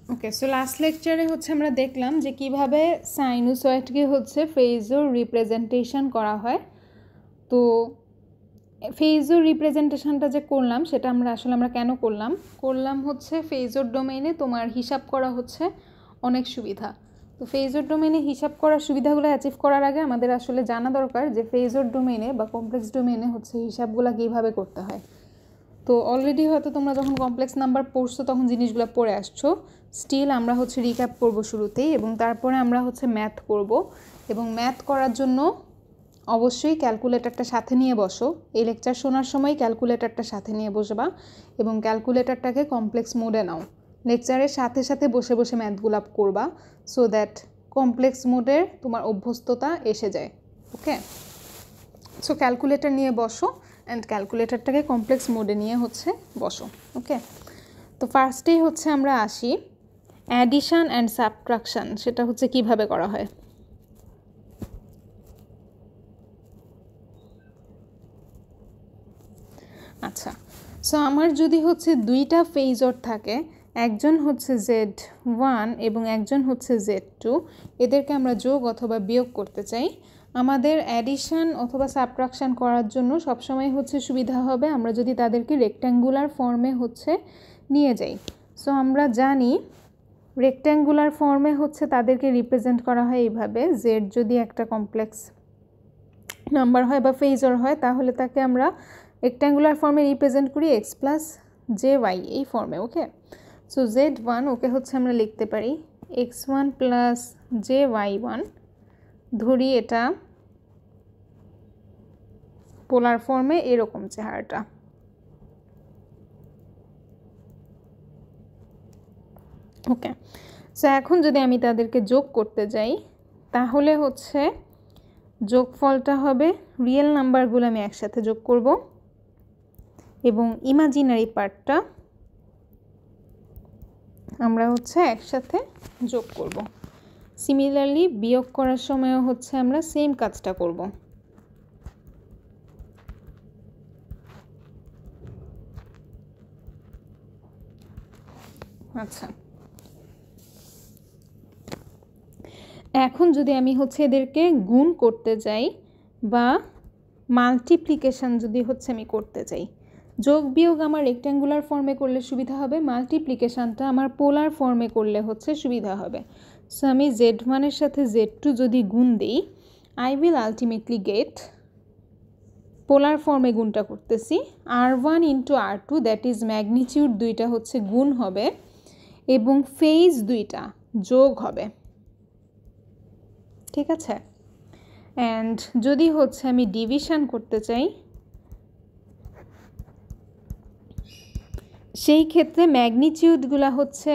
ওকে, so last লেকচারে হচ্ছে আমরা দেখলাম যে কিভাবে সাইনুসয়েডকে হচ্ছে ফেজর রিপ্রেজেন্টেশন করা হয়। তো ফেজর রিপ্রেজেন্টেশনটা যে করলাম সেটা আমরা কেন করলাম হচ্ছে ফেজর ডোমেইনে তোমার হিসাব করা হচ্ছে অনেক সুবিধা। তো ফেজর ডোমেইনে হিসাব করার সুবিধাগুলো অ্যাচিভ করার আগে আমাদের আসলে জানা দরকার যে ফেজর ডোমেইনে বা কমপ্লেক্স ডোমেইনে হচ্ছে হিসাবগুলো কীভাবে করতে হয়। তো অলরেডি হয়তো তোমরা যখন কমপ্লেক্স নাম্বার পড়ছো তখন জিনিসগুলো পড়ে আসছো, স্টিল আমরা হচ্ছে রিক্যাপ করব শুরুতেই, এবং তারপরে আমরা হচ্ছে ম্যাথ করব। এবং ম্যাথ করার জন্য অবশ্যই ক্যালকুলেটরটা সাথে নিয়ে বসো। এই লেকচার শোনার সময় ক্যালকুলেটরটা সাথে নিয়ে বসবা এবং ক্যালকুলেটরটাকে কমপ্লেক্স মোডে নাও। লেকচারের সাথে সাথে বসে বসে ম্যাথগুলো করবা, সো দ্যাট কমপ্লেক্স মোডের তোমার অভ্যস্ততা এসে যায়। ওকে, সো ক্যালকুলেটর নিয়ে বসো অ্যান্ড ক্যালকুলেটরটাকে কমপ্লেক্স মোডে নিয়ে হচ্ছে বসো। ওকে, তো ফার্স্টেই হচ্ছে আমরা আসি অ্যাডিশন অ্যান্ড সাবট্রাকশন, সেটা হচ্ছে কিভাবে করা হয়। আচ্ছা, সো আমার যদি হচ্ছে দুইটা ফেজর থাকে, একজন হচ্ছে Z1 এবং একজন হচ্ছে Z2, এদেরকে আমরা যোগ অথবা বিয়োগ করতে চাই। আমাদের অ্যাডিশন অথবা সাবট্রাকশন করার জন্য সবসময় হচ্ছে সুবিধা হবে আমরা যদি তাদেরকে রেক্ট্যাঙ্গুলার ফর্মে হচ্ছে নিয়ে যাই। সো আমরা জানি রেক্ট্যাঙ্গুলার ফর্মে হচ্ছে তাদেরকে রিপ্রেজেন্ট করা হয় এইভাবে। জেড যদি একটা কমপ্লেক্স নাম্বার হয় বা ফেজর হয় তাহলে তাকে আমরা রেক্ট্যাঙ্গুলার ফর্মে রিপ্রেজেন্ট করি x প্লাস জে ওয়াই এই ফর্মে। ওকে, সো Z1 ওকে হচ্ছে আমরা লিখতে পারি x1 plus J Y one, ধরি এটা পোলার ফর্মে এরকম চেহারাটা। ওকে, সো এখন যদি আমি তাদেরকে যোগ করতে যাই তাহলে হচ্ছে যোগফলটা হবে রিয়েল নাম্বারগুলো আমি একসাথে যোগ করব এবং ইমাজিনারি পার্টটা আমরা হচ্ছে একসাথে যোগ করব। সিমিলারলি বিয়োগ করার সময়ও হচ্ছে আমরা সেম কাজটা করব। আচ্ছা, এখন যদি আমি হচ্ছে এদেরকে গুণ করতে যাই বা মাল্টিপ্লিকেশন যদি হচ্ছে আমি করতে চাই, যোগ বিয়োগ আমার রেক্ট্যাঙ্গুলার ফর্মে করলে সুবিধা হবে, মাল্টিপ্লিকেশানটা আমার পোলার ফর্মে করলে হচ্ছে সুবিধা হবে। সো আমি Z1 এর সাথে Z2 যদি গুণ দিই, আই উইল আলটিমেটলি গেট, পোলার ফর্মে গুণটা করতেছি, R1 into R2, that is magnitude দুইটা হচ্ছে গুণ হবে এবং ফেজ দুইটা যোগ হবে। ঠিক আছে, অ্যান্ড যদি হচ্ছে আমি ডিভিশন করতে চাই সেই ক্ষেত্রে ম্যাগনিটিউডগুলো হচ্ছে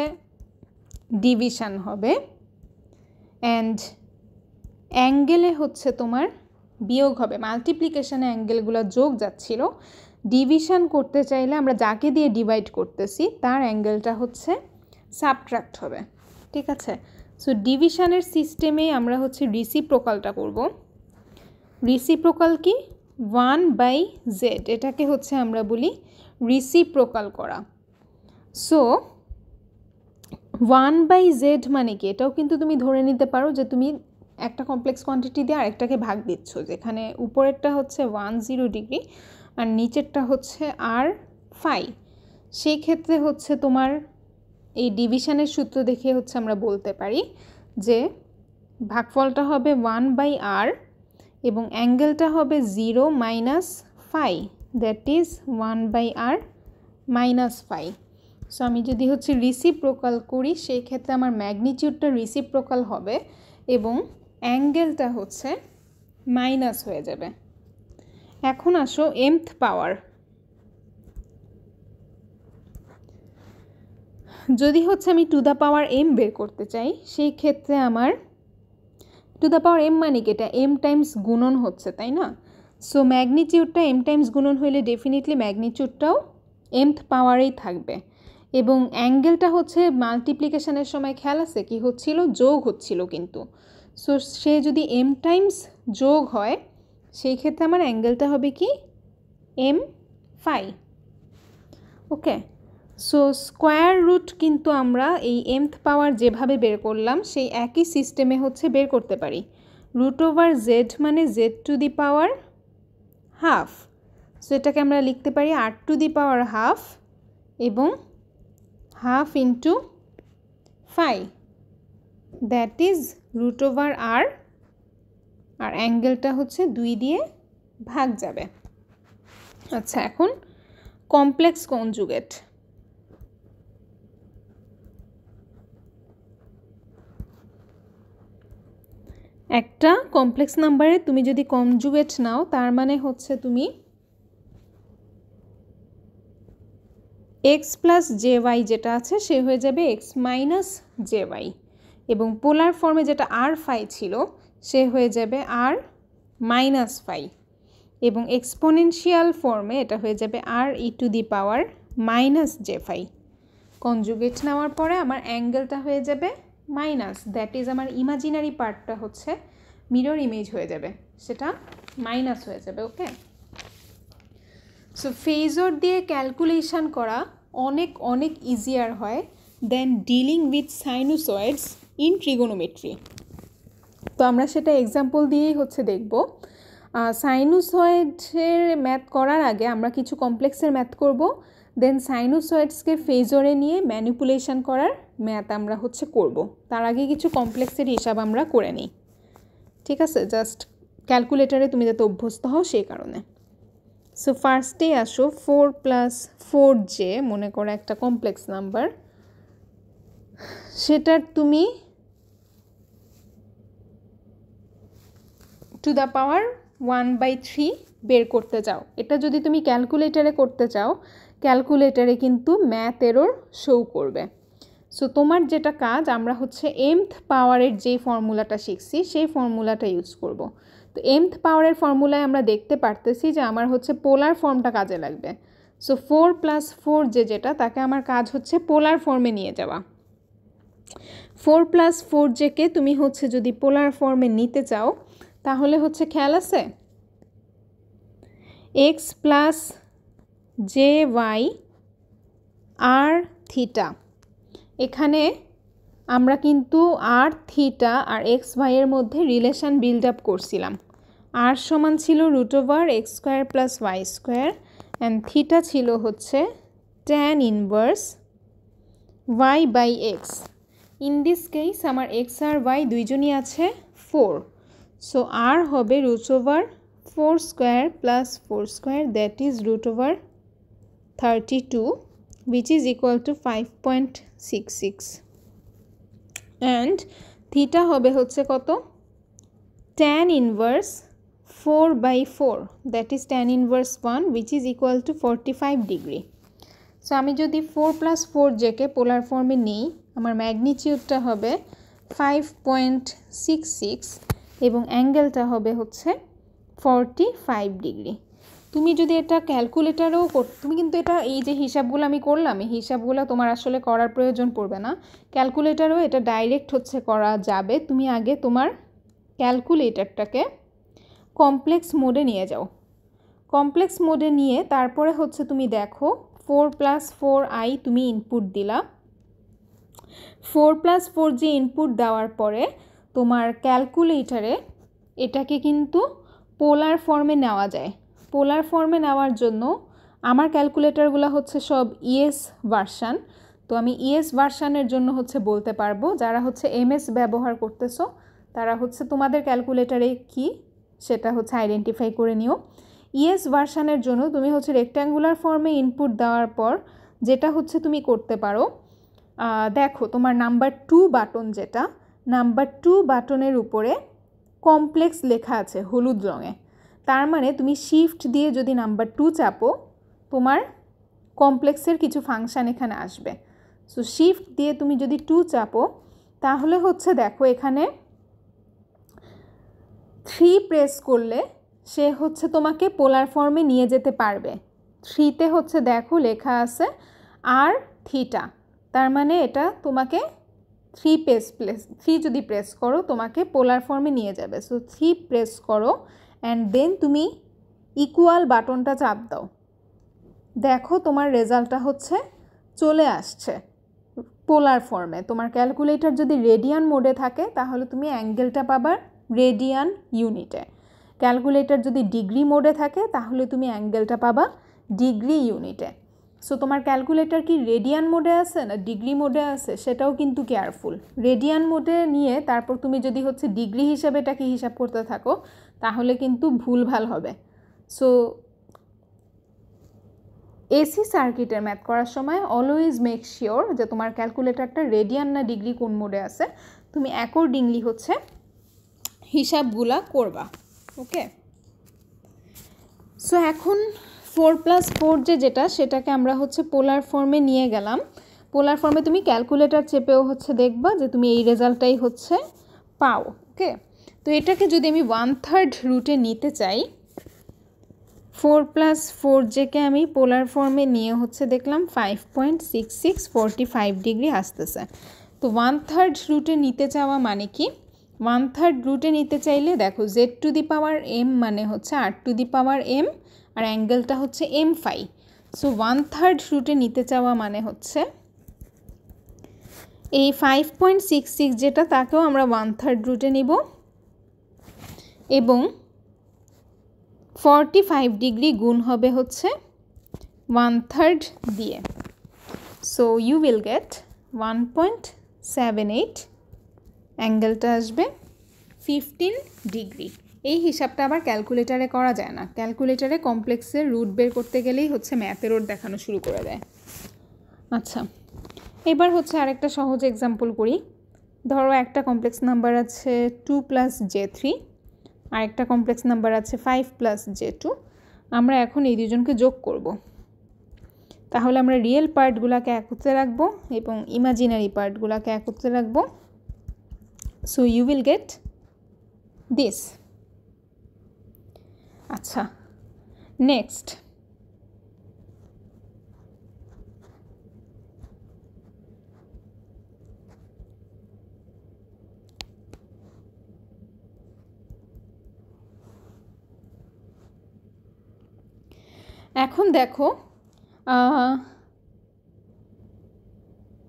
ডিভিশন হবে অ্যান্ড অ্যাঙ্গেলে হচ্ছে তোমার বিয়োগ হবে। মাল্টিপ্লিকেশানে অ্যাঙ্গেলগুলো যোগ যাচ্ছিল, ডিভিশন করতে চাইলে আমরা যাকে দিয়ে ডিভাইড করতেছি তার অ্যাঙ্গেলটা হচ্ছে সাবট্রাক্ট হবে। ঠিক আছে, সো ডিভিশনের সিস্টেমে আমরা হচ্ছে রিসিপ্রোকালটা করব। রিসিপ্রোকাল কি? 1/z, এটাকে হচ্ছে আমরা বলি রিসিপ্রোকাল করা। সো 1/z মানে কি? এটাও কিন্তু তুমি ধরে নিতে পারো যে তুমি একটা কমপ্লেক্স কোয়ান্টিটি দিয়ে আরেকটাকে ভাগ দিচ্ছ, যেখানে উপরেরটা হচ্ছে 10 ডিগ্রি আর নিচেরটা হচ্ছে r5। সেই ক্ষেত্রে হচ্ছে তোমার এই ডিভিশনের সূত্র দেখে হচ্ছে আমরা বলতে পারি যে ভাগফলটা হবে 1/r এবং অ্যাঙ্গেলটা হবে 0 - phi, that is 1/r - phi। So আমি যদি হচ্ছে রিসিপ্রোকাল করি সেই ক্ষেত্রে আমার ম্যাগনিটিউডটা রিসিপ্রোকাল হবে এবং অ্যাঙ্গেলটা হচ্ছে মাইনাস হয়ে যাবে। এখন আসো mth পাওয়ার। যদি হচ্ছে আমি টু দ্য পাওয়ার m বের করতে চাই সেই ক্ষেত্রে আমার টু দ্য পাওয়ার m মানে কি? এটা m টাইমস গুণন হচ্ছে, তাই না? সো ম্যাগনিটিউডটা m টাইমস গুণন হইলে ডেফিনেটলি ম্যাগনিটিউডটাও mth পাওয়ারেই থাকবে এবং অ্যাঙ্গেলটা হচ্ছে মাল্টিপ্লিকেশানের সময় খেয়াল আছে কি হচ্ছিল? যোগ হচ্ছিল কিন্তু। সো সে যদি m টাইমস যোগ হয় সেই ক্ষেত্রে আমার অ্যাঙ্গেলটা হবে কি? m phi। ওকে, সো স্কোয়ার রুট কিন্তু আমরা এই mth পাওয়ার যেভাবে বের করলাম সেই একই সিস্টেমে হচ্ছে বের করতে পারি। রুট ওভার জেড মানে Z to the power half, so এটাকে আমরা লিখতে পারি R to the power half এবং half into 5, that is root over R অ্যাঙ্গেলটা হচ্ছে 2 দিয়ে ভাগ যাবে। আচ্ছা, এখন কমপ্লেক্স কনজুগেট। একটা কমপ্লেক্স নাম্বারে তুমি যদি কনজুগেট নাও তার মানে হচ্ছে তুমি এক্স প্লাস জে ওয়াই যেটা আছে সে হয়ে যাবে এক্স মাইনাস জে ওয়াই, এবং পোলার ফর্মে যেটা আর ফাই ছিল সে হয়ে যাবে আর মাইনাস ফাই, এবং এক্সপোনেনশিয়াল ফর্মে এটা হয়ে যাবে R e to the power minus j phi. Conjugate নেওয়ার পরে আমার অ্যাঙ্গেলটা হয়ে যাবে মাইনাস, দ্যাট ইজ আমার ইমাজিনারি পার্টটা হচ্ছে মিরর ইমেজ হয়ে যাবে, সেটা মাইনাস হয়ে যাবে। ওকে, সো ফেজর দিয়ে ক্যালকুলেশন করা অনেক অনেক ইজিয়ার হয় দেন ডিলিং উইথ সাইনুসয়েডস ইন ট্রিগোনোমেট্রি। তো আমরা সেটা এক্সাম্পল দিয়েই হচ্ছে দেখব। সাইনুসয়েডের ম্যাথ করার আগে আমরা কিছু কমপ্লেক্সের ম্যাথ করব, দেন সাইনুসয়েডসকে ফেজরে নিয়ে ম্যানিপুলেশন করার ম্যাথ আমরা হচ্ছে করব। তার আগে কিছু কমপ্লেক্সের হিসাব আমরা করে নিই, ঠিক আছে? জাস্ট ক্যালকুলেটারে তুমি যাতে অভ্যস্ত হও সেই কারণে। সো ফার্স্টে আসো 4 + 4j, মনে করো একটা কমপ্লেক্স নাম্বার, সেটার তুমি টু দ্য পাওয়ার 1/3 বের করতে চাও। এটা যদি তুমি ক্যালকুলেটারে করতে চাও, ক্যালকুলেটারে কিন্তু ম্যাথ এরর শো করবে। সো তোমার যেটা কাজ, আমরা হচ্ছে mth পাওয়ারের যে ফর্মুলাটা শিখছি সেই ফর্মুলাটা ইউজ করব। তো mth পাওয়ারের ফর্মুলায় আমরা দেখতে পারতেছি যে আমার হচ্ছে পোলার ফর্মটা কাজে লাগবে। সো 4 + 4j যেটা, তাকে আমার কাজ হচ্ছে পোলার ফর্মে নিয়ে যাওয়া। 4 + 4jকে তুমি হচ্ছে যদি পোলার ফর্মে নিতে চাও তাহলে হচ্ছে খেয়াল আছে x + jy আর থিটা, এখানে আমরা কিন্তু আর থিটা আর এক্স ওয়াইয়ের মধ্যে রিলেশন বিল্ড আপ করছিলাম। আর সমান ছিল √x² + y² অ্যান্ড থিটা ছিল হচ্ছে tan inverse y/x। In this case আমার এক্স আর ওয়াই দুইজনই আছে 4, সো আর হবে √4² + 4², that is √32, which is equal to 5.66, and theta হবে হচ্ছে কত, tan inverse 4/4, that is tan inverse 1, which is equal to 45 degree. So আমি যদি 4 + 4jকে পোলার ফর্মে নিই, আমার ম্যাগনিটিউডটা হবে 5.66 এবং অ্যাঙ্গেলটা হবে হচ্ছে 45 ডিগ্রি। তুমি যদি এটা ক্যালকুলেটারেও তুমি কিন্তু এটা এই যে হিসাবগুলো আমি করলাম, এই হিসাবগুলো তোমার আসলে করার প্রয়োজন পড়বে না, ক্যালকুলেটারেও এটা ডাইরেক্ট হচ্ছে করা যাবে। তুমি আগে তোমার ক্যালকুলেটরটাকে কমপ্লেক্স মোডে নিয়ে যাও, কমপ্লেক্স মোডে নিয়ে তারপরে হচ্ছে তুমি দেখো 4 + 4i তুমি ইনপুট দিলা। 4 + 4j ইনপুট দেওয়ার পরে তোমার ক্যালকুলেটরে এটাকে কিন্তু পোলার ফর্মে নেওয়া যায়। পোলার ফর্মে নেওয়ার জন্য আমার ক্যালকুলেটরগুলো হচ্ছে সব ইএস ভার্সান, তো আমি ইএস ভার্সানের জন্য হচ্ছে বলতে পারবো। যারা হচ্ছে এমএস ব্যবহার করতেছো তারা হচ্ছে তোমাদের ক্যালকুলেটরে কি সেটা হচ্ছে আইডেন্টিফাই করে নিও। ইএস ভার্সানের জন্য তুমি হচ্ছে রেক্ট্যাঙ্গুলার ফর্মে ইনপুট দেওয়ার পর যেটা হচ্ছে তুমি করতে পারো, দেখো তোমার নাম্বার 2 বাটন, যেটা নাম্বার 2 বাটনের উপরে কমপ্লেক্স লেখা আছে হলুদ রঙে, তার মানে তুমি শিফট দিয়ে যদি নাম্বার 2 চাপো তোমার কমপ্লেক্সের কিছু ফাংশান এখানে আসবে। সো শিফট দিয়ে তুমি যদি 2 চাপো তাহলে হচ্ছে দেখো এখানে 3 প্রেস করলে সে হচ্ছে তোমাকে পোলার ফর্মে নিয়ে যেতে পারবে। 3তে হচ্ছে দেখো লেখা আছে আর থিটা, তার মানে এটা তোমাকে 3 যদি প্রেস করো তোমাকে পোলার ফর্মে নিয়ে যাবে। সো 3 প্রেস করো অ্যান্ড দেন তুমি ইকুয়াল বাটনটা চাপ দাও, দেখো তোমার রেজাল্টটা হচ্ছে চলে আসছে পোলার ফর্মে। তোমার ক্যালকুলেটর যদি রেডিয়ান মোডে থাকে তাহলে তুমি অ্যাঙ্গেলটা পাবা রেডিয়ান ইউনিটে। ক্যালকুলেটর যদি ডিগ্রি মোডে থাকে তাহলে তুমি অ্যাঙ্গেলটা পাবা ডিগ্রি ইউনিটে। সো তোমার ক্যালকুলেটর কি রেডিয়ান মোডে আছে না ডিগ্রি মোডে আছে সেটাও কিন্তু কেয়ারফুল। রেডিয়ান মোডে নিয়ে তারপর তুমি যদি হচ্ছে ডিগ্রি হিসাবে এটাকে হিসাব করতে থাকো তাহলে কিন্তু ভুলভাল হবে। সো এসি সার্কিটের ম্যাথ করার সময় অলওয়েজ মেক শিওর যে তোমার ক্যালকুলেটরটা রেডিয়ান না ডিগ্রি কোন মোডে আছে, তুমি অ্যাকর্ডিংলি হচ্ছে হিসাবগুলা করবা। ওকে, সো এখন 4+4 যেটা সেটাকে আমরা হচ্ছে পোলার ফর্মে নিয়ে গেলাম। পোলার ফর্মে তুমি ক্যালকুলেটর চেপেও হচ্ছে দেখবা যে তুমি এই রেজাল্টটাই হচ্ছে পাও। ওকে, তো এটাকে যদি আমি 1/3 রুটে নিতে চাই, 4+4 যেকে আমি পোলার ফর্মে নিয়ে হচ্ছে দেখলাম 5.6645 ডিগ্রি আসতেছে। তো 1/3 রুটে নিতে চাওয়া মানে কি, 1/3 রুটে নিতে চাইলে দেখো z⁻m মানে হচ্ছে r⁻m আর অ্যাঙ্গেলটা হচ্ছে m⁵। সো 1/3 রুটে নিতে চাওয়া মানে হচ্ছে এই 5.66 যেটা তাকেও আমরা 1/3 রুটে নিব এবং 45 ডিগ্রি গুণ হবে হচ্ছে 1/3 দিয়ে। সো ইউ উইল গেট 1.78, অ্যাঙ্গেলটা আসবে 15 ডিগ্রি। এই হিসাবটা আবার ক্যালকুলেটারে করা যায় না, ক্যালকুলেটারে কমপ্লেক্সের রুট বের করতে গেলেই হচ্ছে ম্যাথের রুট দেখানো শুরু করে দেয়। আচ্ছা, এবার হচ্ছে আরেকটা সহজ এক্সাম্পল করি। ধরো একটা কমপ্লেক্স নাম্বার আছে 2 + j3, আরেকটা কমপ্লেক্স নাম্বার আছে 5 + j2। আমরা এখন এই দুজনকে যোগ করব। তাহলে আমরা রিয়েল পার্টগুলোকে একত্রে রাখবো এবং ইমাজিনারি পার্টগুলোকে একত্রে রাখবো। So you will get this. আচ্ছা, নেক্সট এখন দেখো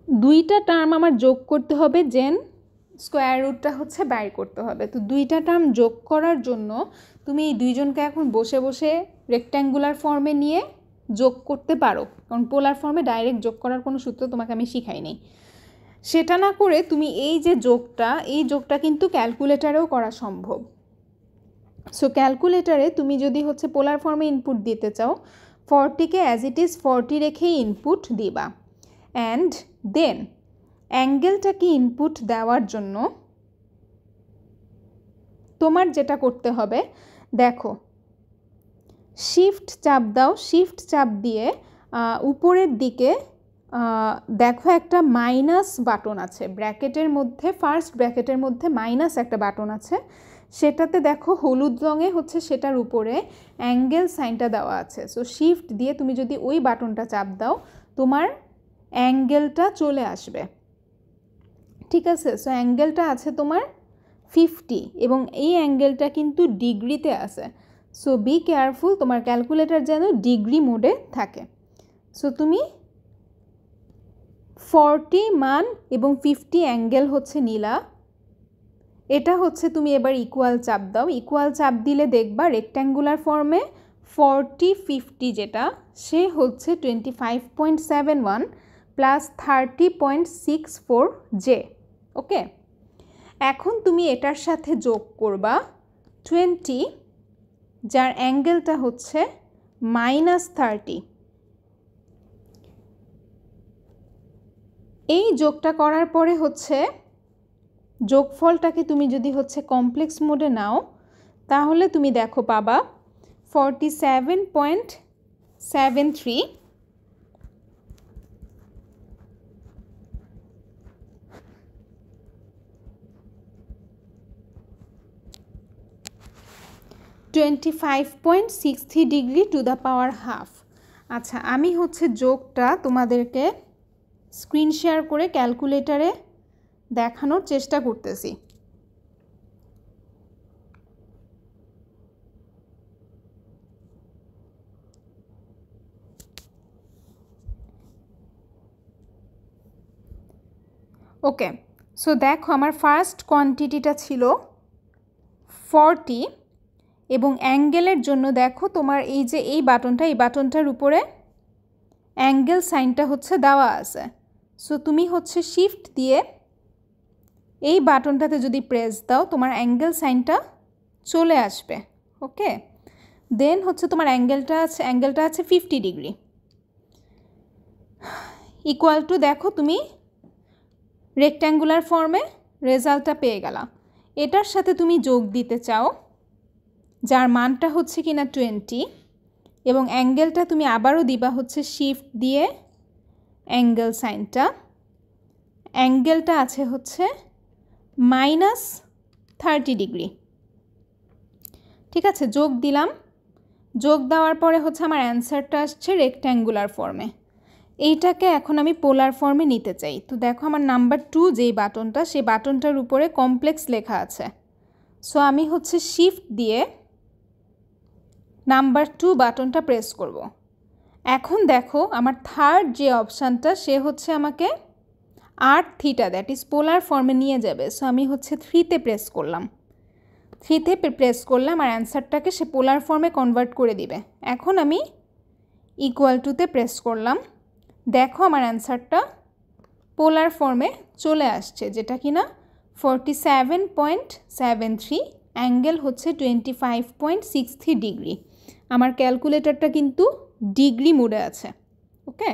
দুইটা টার্ম আমার যোগ করতে হবে, জেন স্কোয়ার রুটটা হচ্ছে বাইর করতে হবে। তো দুইটা টার্ম যোগ করার জন্য তুমি এই দুইজনকে এখন বসে বসে রেক্ট্যাঙ্গুলার ফর্মে নিয়ে যোগ করতে পারো, কারণ পোলার ফর্মে ডাইরেক্ট যোগ করার কোনো সূত্র তোমাকে আমি শিখাইনি। সেটা না করে তুমি এই যে যোগটা, এই যোগটা কিন্তু ক্যালকুলেটারেও করা সম্ভব। সো ক্যালকুলেটারে তুমি যদি হচ্ছে পোলার ফর্মে ইনপুট দিতে চাও, 40কে অ্যাজ ইট ইজ 40 রেখেই ইনপুট দিবা। অ্যান্ড দেন অ্যাঙ্গেলটাকে ইনপুট দেওয়ার জন্য তোমার যেটা করতে হবে, দেখো শিফট চাপ দাও, শিফট চাপ দিয়ে উপরের দিকে দেখো একটা মাইনাস বাটন আছে ব্র্যাকেটের মধ্যে, ফার্স্ট ব্র্যাকেটের মধ্যে মাইনাস একটা বাটন আছে, সেটাতে দেখো হলুদ রঙে হচ্ছে সেটার উপরে অ্যাঙ্গেল সাইনটা দেওয়া আছে। সো শিফট দিয়ে তুমি যদি ওই বাটনটা চাপ দাও তোমার অ্যাঙ্গেলটা চলে আসবে। ঠিক আছে, সো অ্যাঙ্গেলটা আছে তোমার 50 এবং এই অ্যাঙ্গেলটা কিন্তু ডিগ্রিতে আছে। সো বি কেয়ারফুল, তোমার ক্যালকুলেটর যেন ডিগ্রি মোডে থাকে। সো তুমি 40 মান এবং 50 অ্যাঙ্গেল হচ্ছে নিলা। এটা হচ্ছে তুমি এবার ইকুয়াল চাপ দাও, ইকুয়াল চাপ দিলে দেখবা রেক্ট্যাঙ্গুলার ফর্মে 40 50 যেটা সে হচ্ছে 25.71 প্লাস 30.64 জে। ওকে, এখন তুমি এটার সাথে যোগ করবা 20 যার অ্যাঙ্গেলটা হচ্ছে -30। এই যোগটা করার পরে হচ্ছে যোগফলটাকে তুমি যদি হচ্ছে কমপ্লেক্স মোডে নাও তাহলে তুমি দেখো পাবা 47.73 25.63 degree to the power half. আচ্ছা, আমি হচ্ছে যোগটা তোমাদেরকে স্ক্রিন শেয়ার করে ক্যালকুলেটারে দেখানোর চেষ্টা করতেছি। ওকে, সো দেখো আমার ফার্স্ট কোয়ান্টিটিটা ছিল 40 এবং অ্যাঙ্গেলের জন্য দেখো তোমার এই যে এই বাটনটার উপরে অ্যাঙ্গেল সাইনটা হচ্ছে দেওয়া আছে। সো তুমি হচ্ছে শিফট দিয়ে এই বাটনটাতে যদি প্রেস দাও তোমার অ্যাঙ্গেল সাইনটা চলে আসবে। ওকে, দেন হচ্ছে তোমার অ্যাঙ্গেলটা আছে 50 ডিগ্রি ইকুয়াল টু দেখো তুমি রেক্ট্যাঙ্গুলার ফর্মে রেজাল্টটা পেয়ে গেলা। এটার সাথে তুমি যোগ দিতে চাও যার মানটা হচ্ছে কিনা 20 এবং অ্যাঙ্গেলটা তুমি আবারও দিবা হচ্ছে শিফট দিয়ে অ্যাঙ্গেল সাইনটা, অ্যাঙ্গেলটা আছে হচ্ছে -30 ডিগ্রি। ঠিক আছে, যোগ দিলাম, যোগ দেওয়ার পরে হচ্ছে আমার অ্যান্সারটা আসছে রেক্ট্যাঙ্গুলার ফর্মে। এইটাকে এখন আমি পোলার ফর্মে নিতে চাই। তো দেখো আমার নাম্বার 2 যেই বাটনটা সেই বাটনটার উপরে কমপ্লেক্স লেখা আছে। সো আমি হচ্ছে শিফট দিয়ে নাম্বার 2 বাটনটা প্রেস করব। এখন দেখো আমার থার্ড যে অপশানটা সে হচ্ছে আমাকে 8 থিটা দ্যাট ইজ পোলার ফর্মে নিয়ে যাবে। সো আমি হচ্ছে 3তে প্রেস করলাম, 3তে প্রেস করলাম আর অ্যান্সারটাকে সে পোলার ফর্মে কনভার্ট করে দিবে। এখন আমি ইকুয়াল টুতে প্রেস করলাম, দেখো আমার অ্যান্সারটা পোলার ফর্মে চলে আসছে যেটা কিনা 47.73, অ্যাঙ্গেল হচ্ছে 25.63 ডিগ্রি। আমার ক্যালকুলেটরটা কিন্তু ডিগ্রি মোডে আছে। ওকে,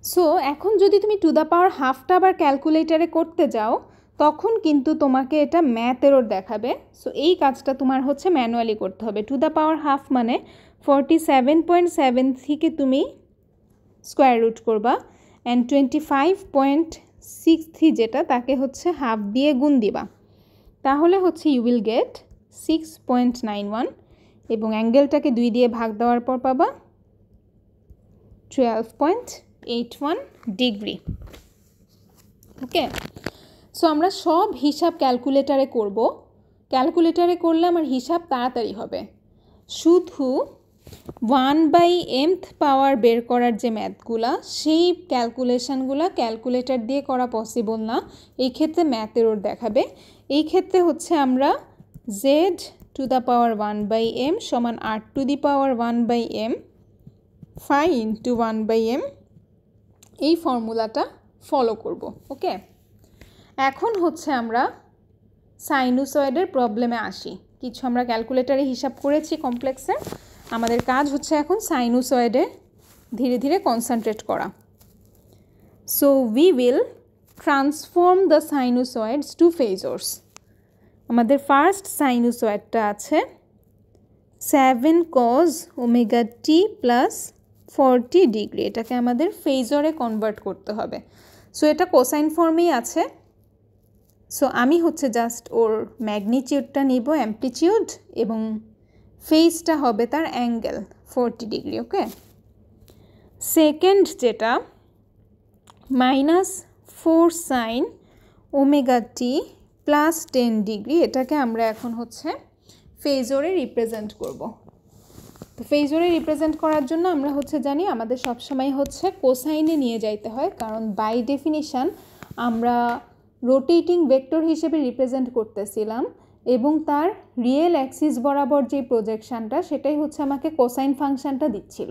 সো এখন যদি তুমি টু দ্য পাওয়ার হাফটা আবার ক্যালকুলেটারে করতে যাও তখন কিন্তু তোমাকে এটা ম্যাথ এরর দেখাবে। সো এই কাজটা তোমার হচ্ছে ম্যানুয়ালি করতে হবে। টু দ্য পাওয়ার হাফ মানে 47.73কে তুমি স্কোয়ার রুট করবা অ্যান্ড 25.63 যেটা তাকে হচ্ছে হাফ দিয়ে গুণ দিবা, তাহলে হচ্ছে ইউ উইল গেট 6.91 এবং অ্যাঙ্গেলটাকে 2 দিয়ে ভাগ দেওয়ার পর পাবা 12.81 ডিগ্রি। ওকে, সো আমরা সব হিসাব ক্যালকুলেটারে করব। ক্যালকুলেটারে করলে আমার হিসাব তাড়াতাড়ি হবে। শুধু 1/mth পাওয়ার বের করার যে ম্যাথগুলা সেই ক্যালকুলেশনগুলো ক্যালকুলেটার দিয়ে করা পসিবল না, এই ক্ষেত্রে ম্যাথ এরর দেখাবে। এই ক্ষেত্রে হচ্ছে আমরা z to the power 1/m সমান r two the power 1/m 5 into 1/m এই ফর্মুলাটা ফলো করব। ওকে, এখন হচ্ছে আমরা সাইনুসয়েডের প্রবলেমে আসি। কিছু আমরা ক্যালকুলেটারে হিসাব করেছি কমপ্লেক্সের, আমাদের কাজ হচ্ছে এখন সাইনুসয়েডে ধীরে ধীরে কনসেন্ট্রেট করা। So we will transform the sinusoids to phasors. আমাদের ফার্স্ট সাইনুসয়েডটা আছে 7 cos omega t plus 40 degree, এটাকে আমাদের ফেজরে কনভার্ট করতে হবে। সো এটা কোসাইন ফর্মেই আছে। সো আমি হচ্ছে জাস্ট ওর ম্যাগনিটিউডটা নিব অ্যাম্পলিটিউড এবং ফেজটা হবে তার অ্যাঙ্গেল 40 ডিগ্রি। ওকে, সেকেন্ড যেটা -4 sin omega t plus 10 degree, এটাকে আমরা এখন হচ্ছে ফেজরে রিপ্রেজেন্ট করব। তো ফেজরে রিপ্রেজেন্ট করার জন্য আমরা হচ্ছে জানি আমাদের সবসময় হচ্ছে কোসাইনে নিয়ে যাইতে হয়, কারণ বাই ডেফিনিশন আমরা রোটেটিং ভেক্টর হিসেবে রিপ্রেজেন্ট করতেছিলাম এবং তার রিয়েল অ্যাক্সিস বরাবর যে প্রজেকশানটা সেটাই হচ্ছে আমাকে কোসাইন ফাংশানটা দিচ্ছিল।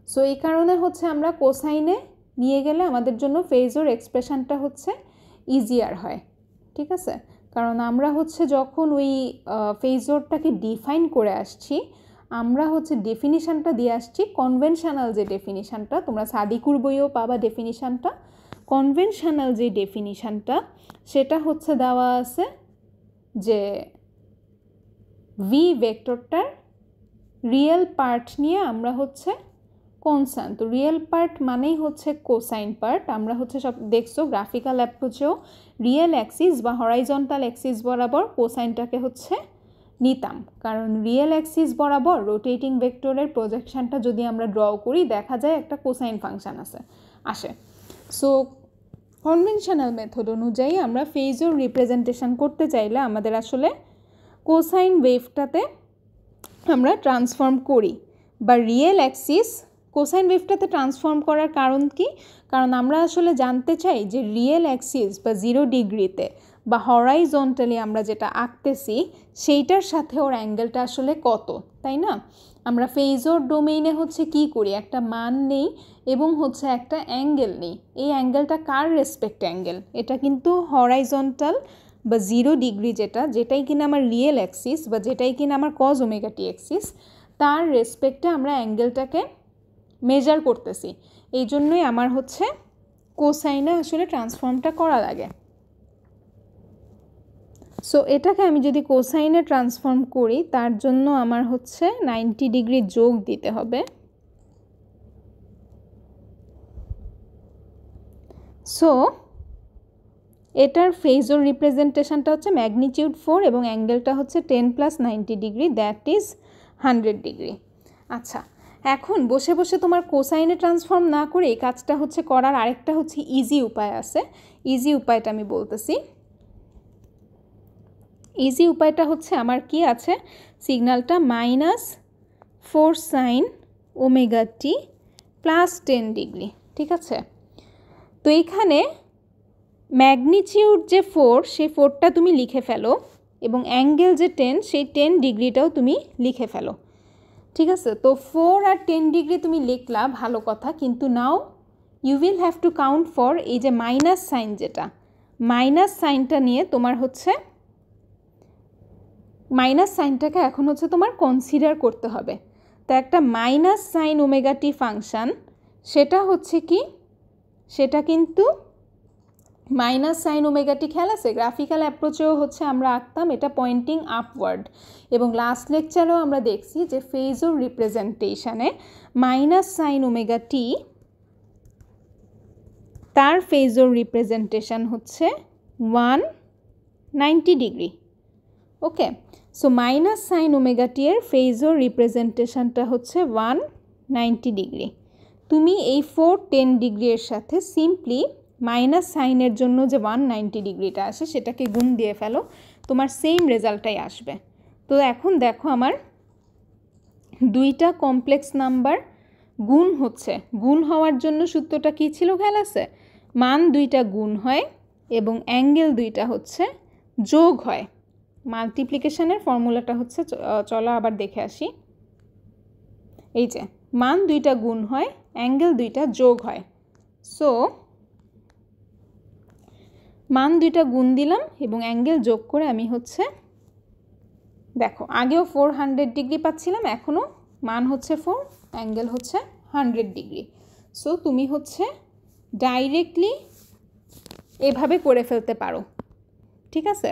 সো এই কারণে হচ্ছে আমরা কোসাইনে নিয়ে গেলে আমাদের জন্য ফেজর এক্সপ্রেশনটা হচ্ছে ইজিয়ার হয়। ঠিক আছে, কারণ আমরা হচ্ছে যখন ওই ফেজরটাকে ডিফাইন করে আসছি আমরা হচ্ছে ডেফিনিশানটা দিয়ে আসছি কনভেনশনাল যে ডেফিনিশানটা, তোমরা সাদিকুর বইয়েও পাবা ডেফিনিশানটা। কনভেনশনাল যে ডেফিনিশানটা সেটা হচ্ছে দেওয়া আছে যে ভি ভেক্টরটার রিয়েল পার্ট নিয়ে আমরা হচ্ছে কনস্ট্যান্ট, তো রিয়েল পার্ট মানেই হচ্ছে কোসাইন পার্ট। আমরা হচ্ছে সব দেখছো গ্রাফিক্যাল অ্যাপ্রোচেও রিয়েল অ্যাক্সিস বা হরাইজন্টাল অ্যাক্সিস বরাবর কোসাইনটাকে হচ্ছে নিতাম, কারণ রিয়েল অ্যাক্সিস বরাবর রোটেটিং ভেক্টরের প্রজেকশানটা যদি আমরা ড্র করি দেখা যায় একটা কোসাইন ফাংশান আসে। সো কনভেনশনাল মেথড অনুযায়ী আমরা ফেজর রিপ্রেজেন্টেশন করতে চাইলে আমাদের আসলে কোসাইন ওয়েভটাতে আমরা ট্রান্সফর্ম করি বা রিয়েল অ্যাক্সিস কোসাইন ওয়েভটাতে ট্রান্সফর্ম করার কারণ কি? কারণ আমরা আসলে জানতে চাই যে রিয়েল অ্যাক্সিস বা 0 ডিগ্রিতে বা হরাইজন্টালি আমরা যেটা আঁকতেছি সেইটার সাথে ওর অ্যাঙ্গেলটা আসলে কত, তাই না? আমরা ফেজর ডোমেইনে হচ্ছে কি করি, একটা মান নেই এবং হচ্ছে একটা অ্যাঙ্গেল নেই। এই অ্যাঙ্গেলটা কার রেসপেক্ট অ্যাঙ্গেল? এটা কিন্তু হরাইজন্টাল বা 0 ডিগ্রি যেটাই কিনা আমার রিয়েল অ্যাক্সিস বা যেটাই কিনা আমার কজ ওমেগা টি অ্যাক্সিস, তার রেসপেক্টে আমরা অ্যাঙ্গেলটাকে মেজার করতেছি। এই জন্যই আমার হচ্ছে কোসাইনে আসলে ট্রান্সফর্মটা করা লাগে। সো এটাকে আমি যদি কোসাইনে ট্রান্সফর্ম করি তার জন্য আমার হচ্ছে 90 ডিগ্রি যোগ দিতে হবে। সো এটার ফেজর রিপ্রেজেন্টেশনটা হচ্ছে ম্যাগনিটিউড 4 এবং অ্যাঙ্গেলটা হচ্ছে 10 + 90 ডিগ্রি, দ্যাট ইজ 100 ডিগ্রি। আচ্ছা, এখন বসে বসে তোমার কোসাইনে ট্রান্সফর্ম না করে এই কাজটা হচ্ছে করার আরেকটা হচ্ছে ইজি উপায় আছে। ইজি উপায়টা আমি বলতেছি। ইজি উপায়টা হচ্ছে আমার কি আছে, সিগন্যালটা -4 sin ওমেগা টি + 10 ডিগ্রি, ঠিক আছে? তো এইখানে ম্যাগনিটিউড যে 4 সেই 4টা তুমি লিখে ফেলো এবং অ্যাঙ্গেল যে 10 সেই 10 ডিগ্রিটাও তুমি লিখে ফেলো, ঠিক আছে? তো 4 আর 10 ডিগ্রি তুমি লিখলা, ভালো কথা, কিন্তু now you will have to count for এই যে মাইনাস সাইন, যেটা মাইনাস সাইনটা নিয়ে তোমার হচ্ছে মাইনাস সাইনটাকে এখন হচ্ছে তোমার কনসিডার করতে হবে। তো একটা মাইনাস সাইন ওমেগা টি ফাংশান, সেটা হচ্ছে কি, সেটা কিন্তু মাইনাস সাইন ওমেগা টি খেয়াল আছে, গ্রাফিক্যাল অ্যাপ্রোচেও হচ্ছে আমরা আঁকতাম এটা পয়েন্টিং আপওয়ার্ড, এবং লাস্ট লেকচারেও আমরা দেখছি যে ফেজর রিপ্রেজেন্টেশনে মাইনাস সাইন ওমেগা টি তার ফেজর রিপ্রেজেন্টেশন হচ্ছে 190 degree. Okay, so minus sine omega টি এর ফেজর রিপ্রেজেন্টেশনটা হচ্ছে 190 ডিগ্রি। তুমি এই 410 ডিগ্রি এর সাথে সিম্পলি মাইনাস সাইনের জন্য যে 190 ডিগ্রিটা আসে সেটাকে গুণ দিয়ে ফেলো, তোমার সেম রেজাল্টটাই আসবে। তো এখন দেখো আমার দুইটা কমপ্লেক্স নাম্বার গুণ হচ্ছে, গুণ হওয়ার জন্য সূত্রটা কী ছিল খেয়াল আছে? মান দুইটা গুণ হয় এবং অ্যাঙ্গেল দুইটা হচ্ছে যোগ হয়। মাল্টিপ্লিকেশনের ফর্মুলাটা হচ্ছে, চলো আবার দেখে আসি। এই যে মান দুইটা গুণ হয়, অ্যাঙ্গেল দুইটা যোগ হয়। সো মান দুইটা গুণ দিলাম এবং অ্যাঙ্গেল যোগ করে আমি হচ্ছে, দেখো আগেও 400 ডিগ্রি পাচ্ছিলাম, এখনও মান হচ্ছে 4, অ্যাঙ্গেল হচ্ছে 100 ডিগ্রি। সো তুমি হচ্ছে ডাইরেক্টলি এভাবে করে ফেলতে পারো, ঠিক আছে?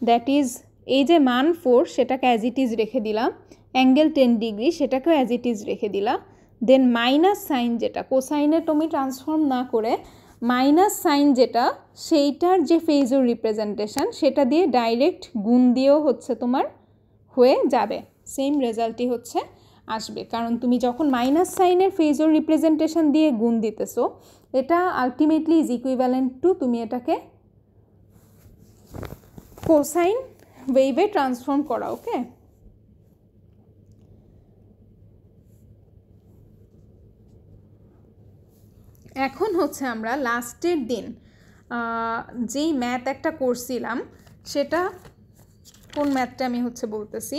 দ্যাট ইজ, এই যে মান 4 সেটাকে অ্যাজ ইট ইজ রেখে দিলাম, অ্যাঙ্গেল 10 ডিগ্রি সেটাকেও অ্যাজ ইট ইজ রেখে দিলাম, দেন মাইনাস সাইন যেটা কোসাইনে তুমি ট্রান্সফর্ম না করে মাইনাস সাইন যেটা সেইটার যে ফেজর রিপ্রেজেন্টেশন সেটা দিয়ে ডাইরেক্ট গুণ দিয়েও হচ্ছে তোমার হয়ে যাবে, সেম রেজাল্টই হচ্ছে আসবে। কারণ তুমি যখন মাইনাস সাইনের ফেজর রিপ্রেজেন্টেশন দিয়ে গুণ দিতেছো, এটা আলটিমেটলি ইজ ইকুইভ্যালেন্ট টু তুমি এটাকে কোসাইন ওয়েভে ট্রান্সফর্ম করা। ওকে, এখন হচ্ছে আমরা লাস্টের দিন যেই ম্যাথ একটা করছিলাম, সেটা কোন ম্যাথটা আমি হচ্ছে বলতেছি।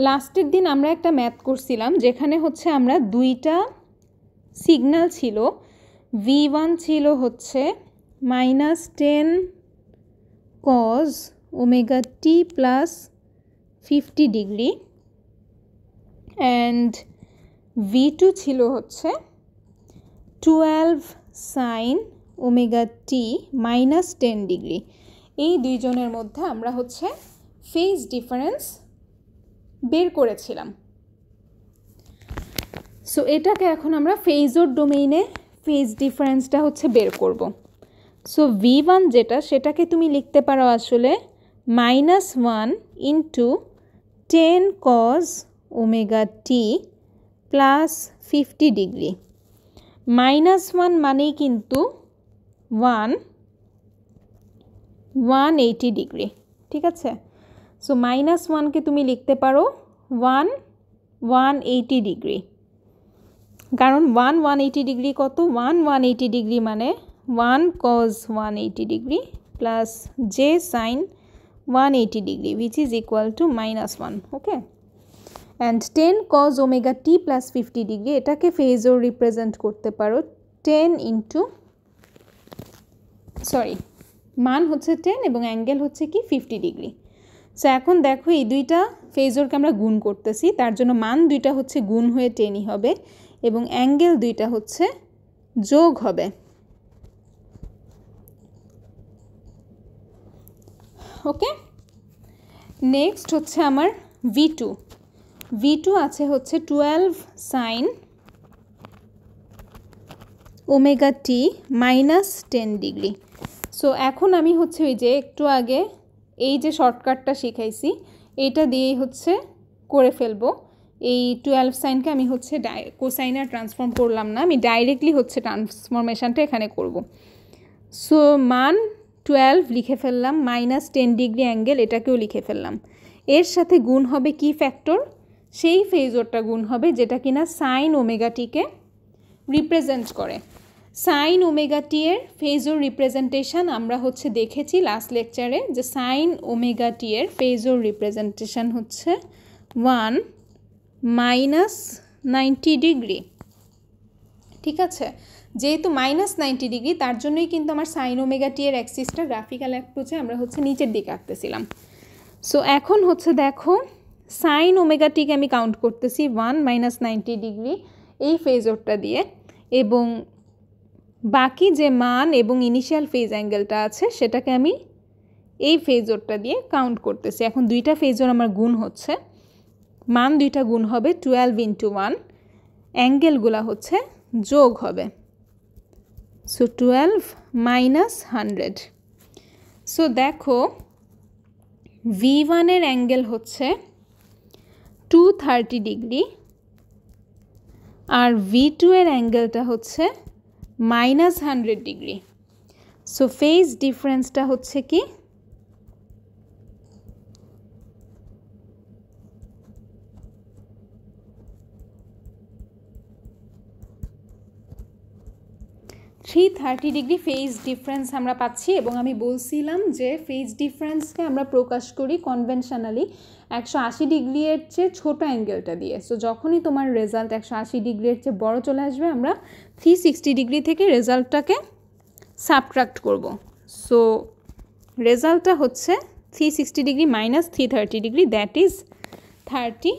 লাস্টের দিন আমরা একটা ম্যাথ করছিলাম যেখানে হচ্ছে আমরা দুইটা সিগন্যাল ছিল, V1 ছিল হচ্ছে -10 cos omega t plus 50 degree and V2 ছিল হচ্ছে 12 sin ওমেগা টি -10 ডিগ্রি। এই দুইজনের মধ্যে আমরা হচ্ছে ফেজ ডিফারেন্স বের করেছিলাম। সো এটাকে এখন আমরা ফেজর ডোমেইনে ফেজ ডিফারেন্সটা হচ্ছে বের করব। সো v1 যেটা সেটাকে তুমি লিখতে পারো আসলে -1 into 10 cos omega t plus 50 degree. -1 মানেই কিন্তু 180 ডিগ্রি, ঠিক আছে। সো -1কে তুমি লিখতে পারো 180 ডিগ্রি, কারণ 180 ডিগ্রি কত, 180 ডিগ্রি মানে 1 cos 180 degree plus j sin 180 degree which is equal to -1, okay. And 10 cos omega t plus 50 degree এটাকে ফেজর রিপ্রেজেন্ট করতে পারো 10 ইন্টু, সরি মান হচ্ছে 10 এবং অ্যাঙ্গেল হচ্ছে কি 50 ডিগ্রি। সো এখন দেখো এই দুইটা ফেজরকে আমরা গুণ করতেছি, তার জন্য মান দুইটা হচ্ছে গুণ হয়ে 10ই হবে এবং অ্যাঙ্গেল দুইটা হচ্ছে যোগ হবে, ওকে। নেক্সট হচ্ছে আমার v2 আছে হচ্ছে 12 sin omega t minus 10 degree. So এখন আমি হচ্ছে ওই যে একটু আগে এই যে শর্টকাটটা শিখাইছি এইটা দিয়েই হচ্ছে করে ফেলবো। এই 12 সাইনকে আমি হচ্ছে কোসাইনে ট্রান্সফর্ম করলাম না, আমি ডাইরেক্টলি হচ্ছে ট্রান্সফরমেশানটা এখানে করব। সো মান 12 লিখে ফেললাম, মাইনাস 10 ডিগ্রি অ্যাঙ্গেল এটাকেও লিখে ফেললাম। এর সাথে গুণ হবে কি ফ্যাক্টর, সেই ফেজরটা গুণ হবে যেটা কিনা সাইন ওমেগা টিকে রিপ্রেজেন্ট করে। সাইন ওমেগা টি এর ফেজর রিপ্রেজেন্টেশন আমরা হচ্ছে দেখেছি লাস্ট লেকচারে, যে সাইন ওমেগা টি এর ফেজর রিপ্রেজেন্টেশন হচ্ছে 1 - 90 ডিগ্রি, ঠিক আছে। যেহেতু -90 ডিগ্রি তার জন্যই কিন্তু আমার সাইন ওমেগা টি এর অ্যাক্সিসটা গ্রাফিক্যাল অ্যাপ্রোচে আমরা হচ্ছে নিচের দিকে আঁকতেছিলাম। সো এখন হচ্ছে দেখো সাইন ওমেগা টিকে আমি কাউন্ট করতেছি 1 - 90 ডিগ্রি এই ফেজরটা দিয়ে, এবং বাকি যে মান এবং ইনিশিয়াল ফেজ অ্যাঙ্গেলটা আছে সেটাকে আমি এই ফেজরটা দিয়ে কাউন্ট করতেছি। এখন দুইটা ফেজর আমার গুণ হচ্ছে, মান দুইটা গুণ হবে 12 ইন্টু 1, অ্যাঙ্গেলগুলা হচ্ছে যোগ হবে। সো 12 - 100। সো দেখো v1 এর অ্যাঙ্গেল হচ্ছে 230 ডিগ্রি আর v2 এর অ্যাঙ্গেলটা হচ্ছে -100 ডিগ্রি। সো ফেজ ডিফারেন্সটা হচ্ছে কি, -330 ডিগ্রি ফেজ ডিফারেন্স আমরা পাচ্ছি। এবং আমি বলছিলাম যে ফেজ ডিফারেন্সকে আমরা প্রকাশ করি কনভেনশনালি 180 ডিগ্রির চেয়ে ছোটো অ্যাঙ্গেলটা দিয়ে। সো যখনই তোমার রেজাল্ট 180 ডিগ্রির চেয়ে বড় চলে আসবে আমরা 360 ডিগ্রি থেকে রেজাল্টটাকে সাবট্রাক্ট করব। সো রেজাল্টটা হচ্ছে 360 degree minus 330 degree, that is 30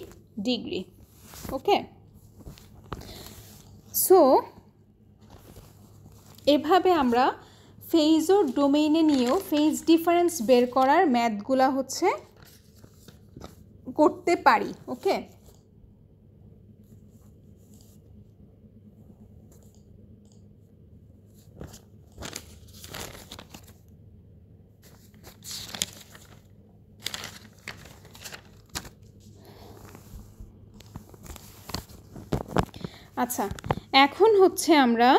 degree, okay. So এভাবে আমরা ফেজর ডোমেইনে নিয়েও ফেজ ডিফারেন্স বের করার ম্যাথগুলা হচ্ছে করতে পারি, ওকে। আচ্ছা, এখন হচ্ছে আমরা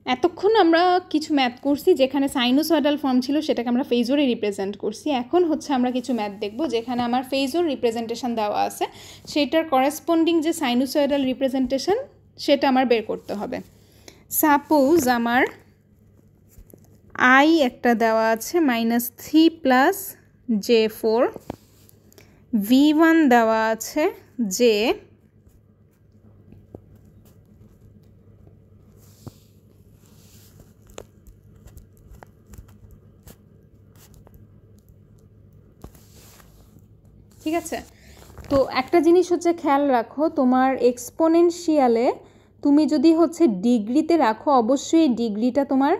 এতক্ষণ আমরা কিছু ম্যাথ করছি যেখানে সাইনোসয়েডাল ফর্ম ছিল সেটাকে আমরা ফেজরে রিপ্রেজেন্ট করছি। এখন হচ্ছে আমরা কিছু ম্যাথ দেখব যেখানে আমার ফেজর রিপ্রেজেন্টেশন দেওয়া আছে, সেটার করেসপন্ডিং যে সাইনোসয়েডাল রিপ্রেজেন্টেশন সেটা আমার বের করতে হবে। সাপোজ আমার আই একটা দেওয়া আছে -3 প্লাস J4, V1 দেওয়া আছে J, ঠিক আছে। তো একটা জিনিস হচ্ছে খেয়াল রাখো, তোমার এক্সপোনেনশিয়ালে তুমি যদি হচ্ছে ডিগ্রিতে রাখো অবশ্যই ডিগ্রিটা তোমার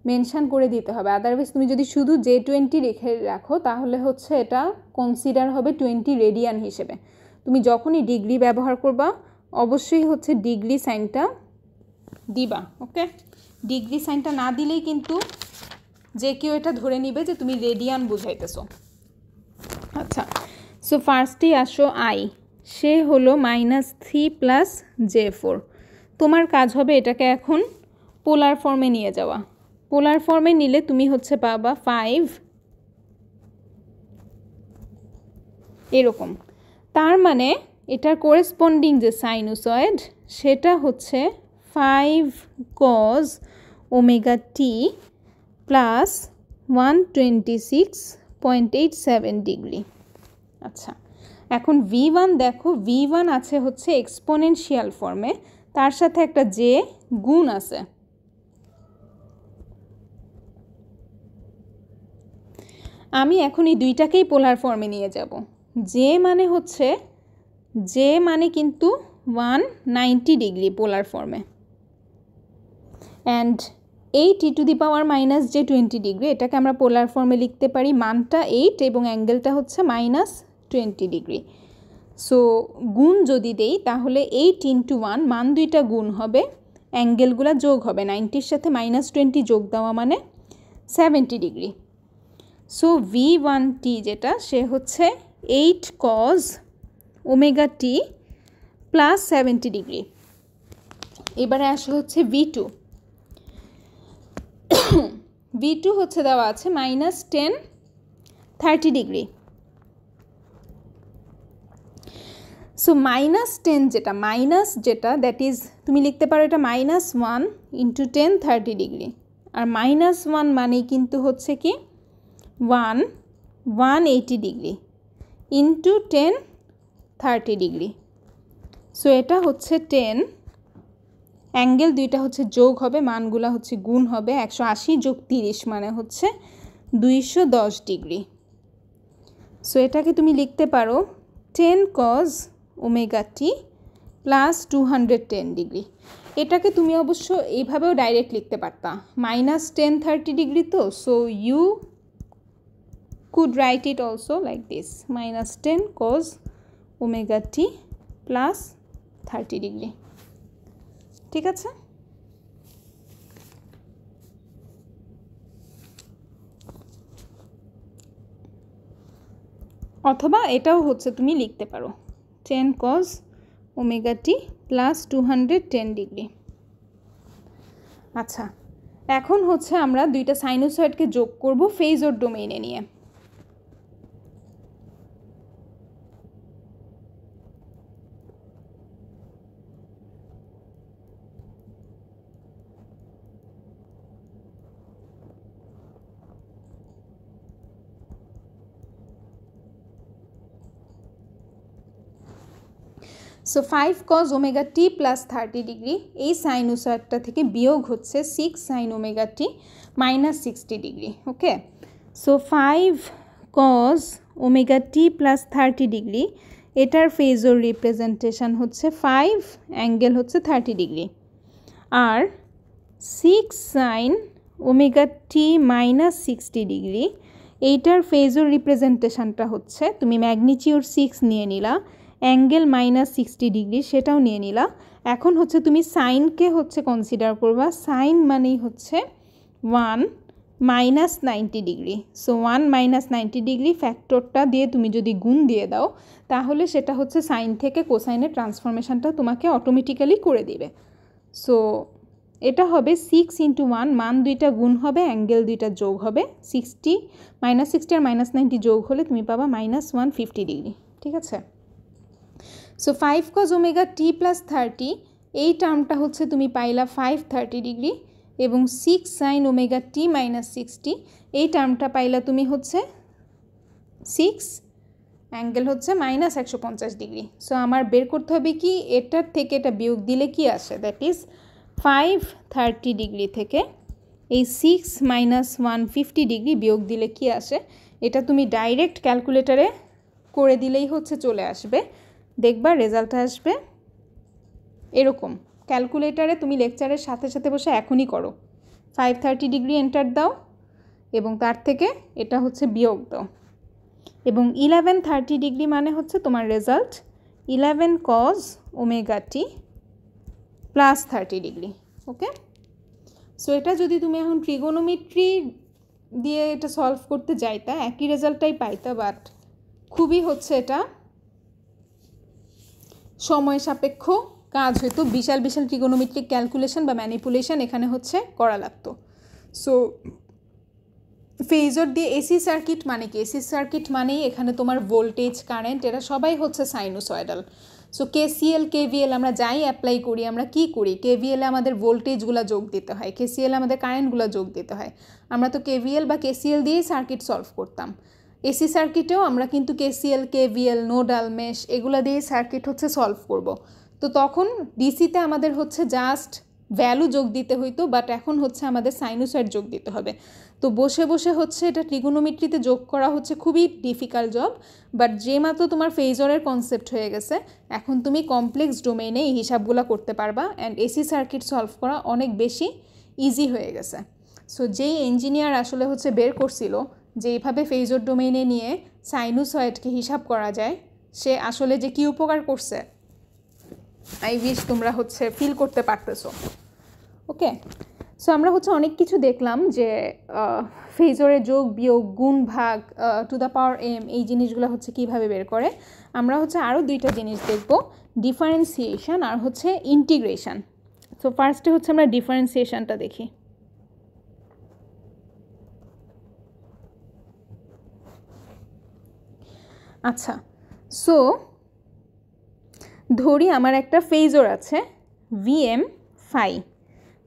মেনশান করে দিতে হবে, আদারওয়াইজ তুমি যদি শুধু J20 রেখে রাখো তাহলে হচ্ছে এটা কনসিডার হবে 20 রেডিয়ান হিসেবে। তুমি যখনই ডিগ্রি ব্যবহার করবা অবশ্যই হচ্ছে ডিগ্রি সাইনটা দিবা, ওকে। ডিগ্রি সাইনটা না দিলেই কিন্তু যে কেউ এটা ধরে নিবে যে তুমি রেডিয়ান বুঝাইতেছো। আচ্ছা, সো ফার্স্টেই আসো আই, সে হলো -3 + J4। তোমার কাজ হবে এটাকে এখন পোলার ফর্মে নিয়ে যাওয়া। পোলার ফর্মে নিলে তুমি হচ্ছে পাবা 5 এরকম। তার মানে এটার কোরেসপন্ডিং যে সাইনুসয়েড সেটা হচ্ছে 5 cos ωt প্লাস 126.87 ডিগ্রি। আচ্ছা, এখন V1 দেখো, V1 আছে হচ্ছে এক্সপোনেনশিয়াল ফর্মে, তার সাথে একটা জে গুণ আছে। আমি এখন এই দুইটাকেই পোলার ফর্মে নিয়ে যাব। জে মানে কিন্তু 190 ডিগ্রি পোলার ফর্মে, অ্যান্ড এই t⁻⁻j20 ডিগ্রি, এটাকে আমরা পোলার ফর্মে লিখতে পারি মানটা 8 এবং অ্যাঙ্গেলটা হচ্ছে -20 ডিগ্রি। সো গুণ যদি দেই তাহলে 8 × 1, মান দুইটা গুণ হবে, অ্যাঙ্গেলগুলো যোগ হবে, 90-র সাথে -20 যোগ দেওয়া মানে 70 ডিগ্রি। সো V1t যেটা, সে হচ্ছে 8 cos ωt প্লাস 70 ডিগ্রি। এবারে আসে হচ্ছে V2। V2 হচ্ছে দেওয়া আছে -10 30 ডিগ্রি। সো -10 যেটা, দ্যাট ইজ তুমি লিখতে পারো এটা -1 × 10 30 ডিগ্রি, আর -1 মানেই কিন্তু হচ্ছে কি 180 ডিগ্রি ইন্টু 10 30 ডিগ্রি। সো এটা হচ্ছে 10, অ্যাঙ্গেল দুইটা হচ্ছে যোগ হবে, মানগুলা হচ্ছে গুণ হবে, 180 যোগ 30 মানে হচ্ছে 210 ডিগ্রি। সো এটাকে তুমি লিখতে পারো 10 cos ωt প্লাস 210 ডিগ্রি। এটাকে তুমি অবশ্য এইভাবেও ডাইরেক্ট লিখতে পারতা, -10 30 ডিগ্রি তো, so you could write it also like this, -10 cos ωt plus 30 degree. ঠিক আছে, অথবা এটাও হচ্ছে তুমি লিখতে পারো 10 cos ωt প্লাস 210 ডিগ্রি। আচ্ছা, এখন হচ্ছে আমরা দুইটা সাইনোসয়েডকে যোগ করব ফেজর ডোমেইনে নিয়ে। So 5 cos ωt plus 30 degree, এই সাইনোসয়েডটা থেকে বিয়োগ হচ্ছে 6 sin ωt minus 60 degree. Okay, so 5 cos ωt plus 30 degree, এটার ফেজর রিপ্রেজেন্টেশন হচ্ছে 5, অ্যাঙ্গেল হচ্ছে 30 ডিগ্রি, আর 6 sin ωt মাইনাস 60 ডিগ্রি, এইটার ফেজর রিপ্রেজেন্টেশনটা হচ্ছে, তুমি ম্যাগনিটিউড 6 নিয়ে নিলা, অ্যাঙ্গেল -60 ডিগ্রি সেটাও নিয়ে নিলা। এখন হচ্ছে তুমি সাইনকে হচ্ছে কনসিডার করবা, সাইন মানেই হচ্ছে 1 -90 ডিগ্রি। সো 1 -90 ডিগ্রি ফ্যাক্টরটা দিয়ে তুমি যদি গুণ দিয়ে দাও তাহলে সেটা হচ্ছে সাইন থেকে কোসাইনের ট্রান্সফরমেশনটা তোমাকে অটোমেটিক্যালি করে দিবে। সো এটা হবে 6 × 1, মান দুইটা গুণ হবে, অ্যাঙ্গেল দুইটা যোগ হবে, 60 -60 আর -90 যোগ হলে তুমি পাবা -150 ডিগ্রি। ঠিক আছে, সো 5 cos ωt প্লাস 30, এই টার্মটা হচ্ছে তুমি পাইলা 530 ডিগ্রি, এবং 6 sin ωt মাইনাস 60, এই টার্মটা পাইলা তুমি হচ্ছে 6, অ্যাঙ্গেল হচ্ছে -150 ডিগ্রি। সো আমার বের করতে হবে কি, এটার থেকে এটা বিয়োগ দিলে কি আসে, দ্যাট ইজ 530 ডিগ্রি থেকে এই 6 -150 ডিগ্রি বিয়োগ দিলে কি আসে, এটা তুমি ডাইরেক্ট ক্যালকুলেটারে করে দিলেই হচ্ছে চলে আসবে, দেখবা রেজাল্ট আসবে এরকম। ক্যালকুলেটারে তুমি লেকচারের সাথে সাথে বসে এখনই করো, 530 ডিগ্রি এন্টার দাও এবং তার থেকে এটা হচ্ছে বিয়োগ দাও, এবং 1130 ডিগ্রি মানে হচ্ছে তোমার result 11 cos ωt plus 30 degree. Okay, so এটা যদি তুমি এখন ট্রিগোনোমেট্রি দিয়ে এটা সলভ করতে যাইতা একই রেজাল্টটাই পাইতা, বাট খুবই হচ্ছে এটা সময় সাপেক্ষ কাজ হইতো, বিশাল বিশাল ট্রিগোনোমেট্রিক ক্যালকুলেশন বা ম্যানিপুলেশন এখানে হচ্ছে করা লাগতো। সো ফেজর দিয়ে এসি সার্কিট মানে কি, এসি সার্কিট মানেই এখানে তোমার ভোল্টেজ কারেন্ট এরা সবাই হচ্ছে সাইনোসয়েডাল। সো কেসিএল কেভিএল আমরা যাই অ্যাপ্লাই করি, আমরা কি করি, কেভিএলে আমাদের ভোল্টেজগুলো যোগ দিতে হয়, কেসিএলে আমাদের কারেন্টগুলো যোগ দিতে হয়। আমরা তো কেভিএল বা কেসিএল দিয়েই সার্কিট সলভ করতাম। এসি সার্কিটেও আমরা কিন্তু কেসিএল কেভিএল নোডাল মেশ এগুলো দিয়ে সার্কিট হচ্ছে সলভ করব। তো তখন ডিসিতে আমাদের হচ্ছে জাস্ট ভ্যালু যোগ দিতে হইতো, বাট এখন হচ্ছে আমাদের সাইনোসয়েড যোগ দিতে হবে। তো বসে বসে হচ্ছে এটা ট্রিগোনোমেট্রিতে যোগ করা হচ্ছে খুবই ডিফিকাল্ট জব, বাট যে মাত্র তোমার ফেজরের কনসেপ্ট হয়ে গেছে এখন তুমি কমপ্লেক্স ডোমেইনে এই হিসাবগুলো করতে পারবা, অ্যান্ড এসি সার্কিট সলভ করা অনেক বেশি ইজি হয়ে গেছে। সো যেই ইঞ্জিনিয়ার আসলে হচ্ছে বের করছিল যে এইভাবে ফেজর ডোমেইনে নিয়ে সাইনোসয়েডকে হিসাব করা যায়, সে আসলে যে কী উপকার করছে আই উইশ তোমরা হচ্ছে ফিল করতে পারতেছো। ওকে, সো আমরা হচ্ছে অনেক কিছু দেখলাম যে ফেজরের যোগ বিয়োগ গুণ ভাগ টু দ্য পাওয়ার এম এই জিনিসগুলো হচ্ছে কীভাবে বের করে। আমরা হচ্ছে আরও দুইটা জিনিস দেখব, ডিফারেন্সিয়েশন আর হচ্ছে ইন্টিগ্রেশন। সো ফার্স্টে হচ্ছে আমরা ডিফারেন্সিয়েশনটা দেখি। আচ্ছা, সো ধরি আমার একটা ফেজর আছে ভিএম ফাই।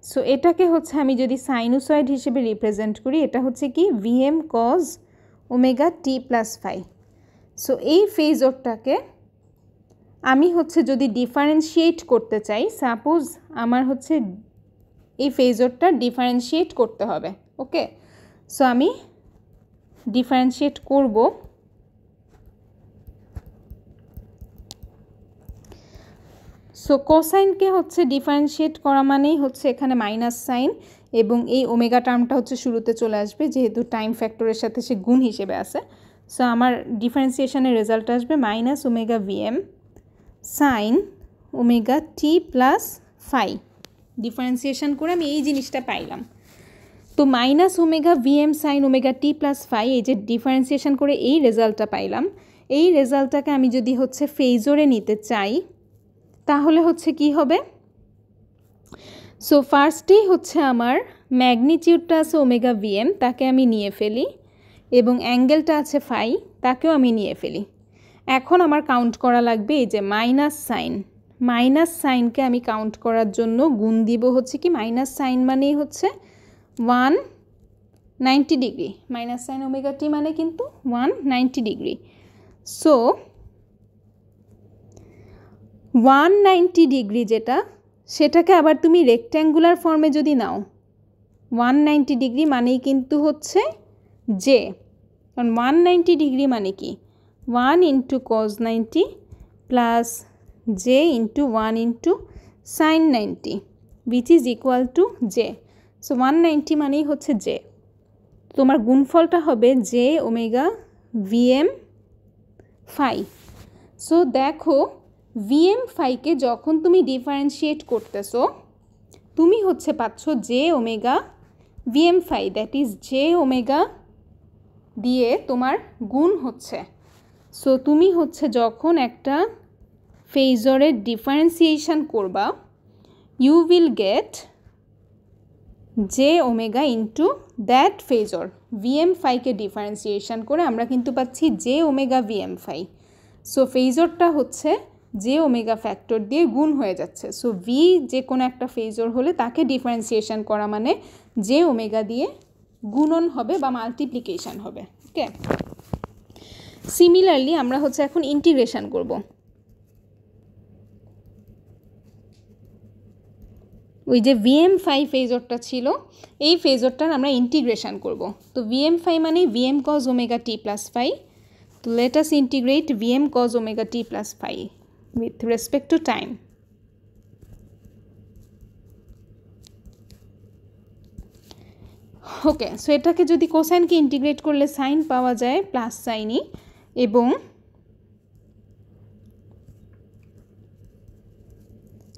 সো এটাকে হচ্ছে আমি যদি সাইনোসয়েড হিসেবে রিপ্রেজেন্ট করি, এটা হচ্ছে কি VM cos omega t plus phi. So এই ফেজরটাকে আমি হচ্ছে যদি ডিফারেন্সিয়েট করতে চাই, সাপোজ আমার হচ্ছে এই ফেজরটা ডিফারেন্সিয়েট করতে হবে। ওকে, সো আমি ডিফারেন্সিয়েট করব। সো কোসাইনকে হচ্ছে ডিফারেন্সিয়েট করা মানেই হচ্ছে এখানে মাইনাস সাইন, এবং এই ওমেগা টার্মটা হচ্ছে শুরুতে চলে আসবে যেহেতু টাইম ফ্যাক্টরের সাথে সে গুণ হিসেবে আছে। সো আমার ডিফারেন্সিয়েশনের রেজাল্ট আসবে minus omega VM sine omega t plus phi. Differentiation করে আমি এই জিনিসটা পাইলাম। তো minus omega VM sine omega t plus phi, এই যে ডিফারেন্সিয়েশন করে এই রেজাল্টটা পাইলাম, এই রেজাল্টটাকে আমি যদি হচ্ছে ফেজরে নিতে চাই তাহলে হচ্ছে কি হবে। সো ফার্স্টেই হচ্ছে আমার ম্যাগনিটিউডটা আছে ওমেগা ভিএম, তাকে আমি নিয়ে ফেলি, এবং অ্যাঙ্গেলটা আছে ফাই, তাকেও আমি নিয়ে ফেলি। এখন আমার কাউন্ট করা লাগবে এই যে মাইনাস সাইন, মাইনাস সাইনকে আমি কাউন্ট করার জন্য গুণ দিব হচ্ছে কি মাইনাস সাইন মানেই হচ্ছে 190 ডিগ্রি, মাইনাস সাইন ওমেগা টি মানে কিন্তু 190 ডিগ্রি। সো 190 ডিগ্রি যেটা, সেটাকে আবার তুমি রেক্ট্যাঙ্গুলার ফর্মে যদি নাও, 190 ডিগ্রি মানেই কিন্তু হচ্ছে জে, কারণ 190 ডিগ্রি মানে কি 1 into cos 90 plus j into 1 into sine 90 which is equal to j. So 190 মানেই হচ্ছে জে। তোমার গুণফলটা হবে j omega VM phi. So দেখো ভিএম ফাইকে যখন তুমি ডিফারেন্সিয়েট করতেছো তুমি হচ্ছে পাচ্ছ j omega VM phi, that is j omega দিয়ে তোমার গুণ হচ্ছে। সো তুমি হচ্ছে যখন একটা ফেজরের ডিফারেন্সিয়েশন করবা you will get j omega into that phasor. VM ফাইকে ডিফারেন্সিয়েশন করে আমরা কিন্তু পাচ্ছি j omega VM phi. So ফেজরটা হচ্ছে জে ওমেগা ফ্যাক্টর দিয়ে গুণ হয়ে যাচ্ছে। সো ভি যে কোনো একটা ফেজর হলে তাকে ডিফারেন্সিয়েশন করা মানে জে ওমেগা দিয়ে গুণন হবে বা মাল্টিপ্লিকেশন হবে। ওকে, সিমিলারলি আমরা হচ্ছে এখন ইন্টিগ্রেশন করব। ওই যে ভিএম ফাই ফেজরটা ছিল এই ফেজরটার আমরা ইন্টিগ্রেশন করব। তো ভিএম ফাই মানে VM cos omega t plus phi. তো let us integrate VM cos omega t plus phi with respect to time. Okay, so এটাকে যদি কোসাইনকে ইন্টিগ্রেট করলে সাইন পাওয়া যায় প্লাস সাইনই, এবং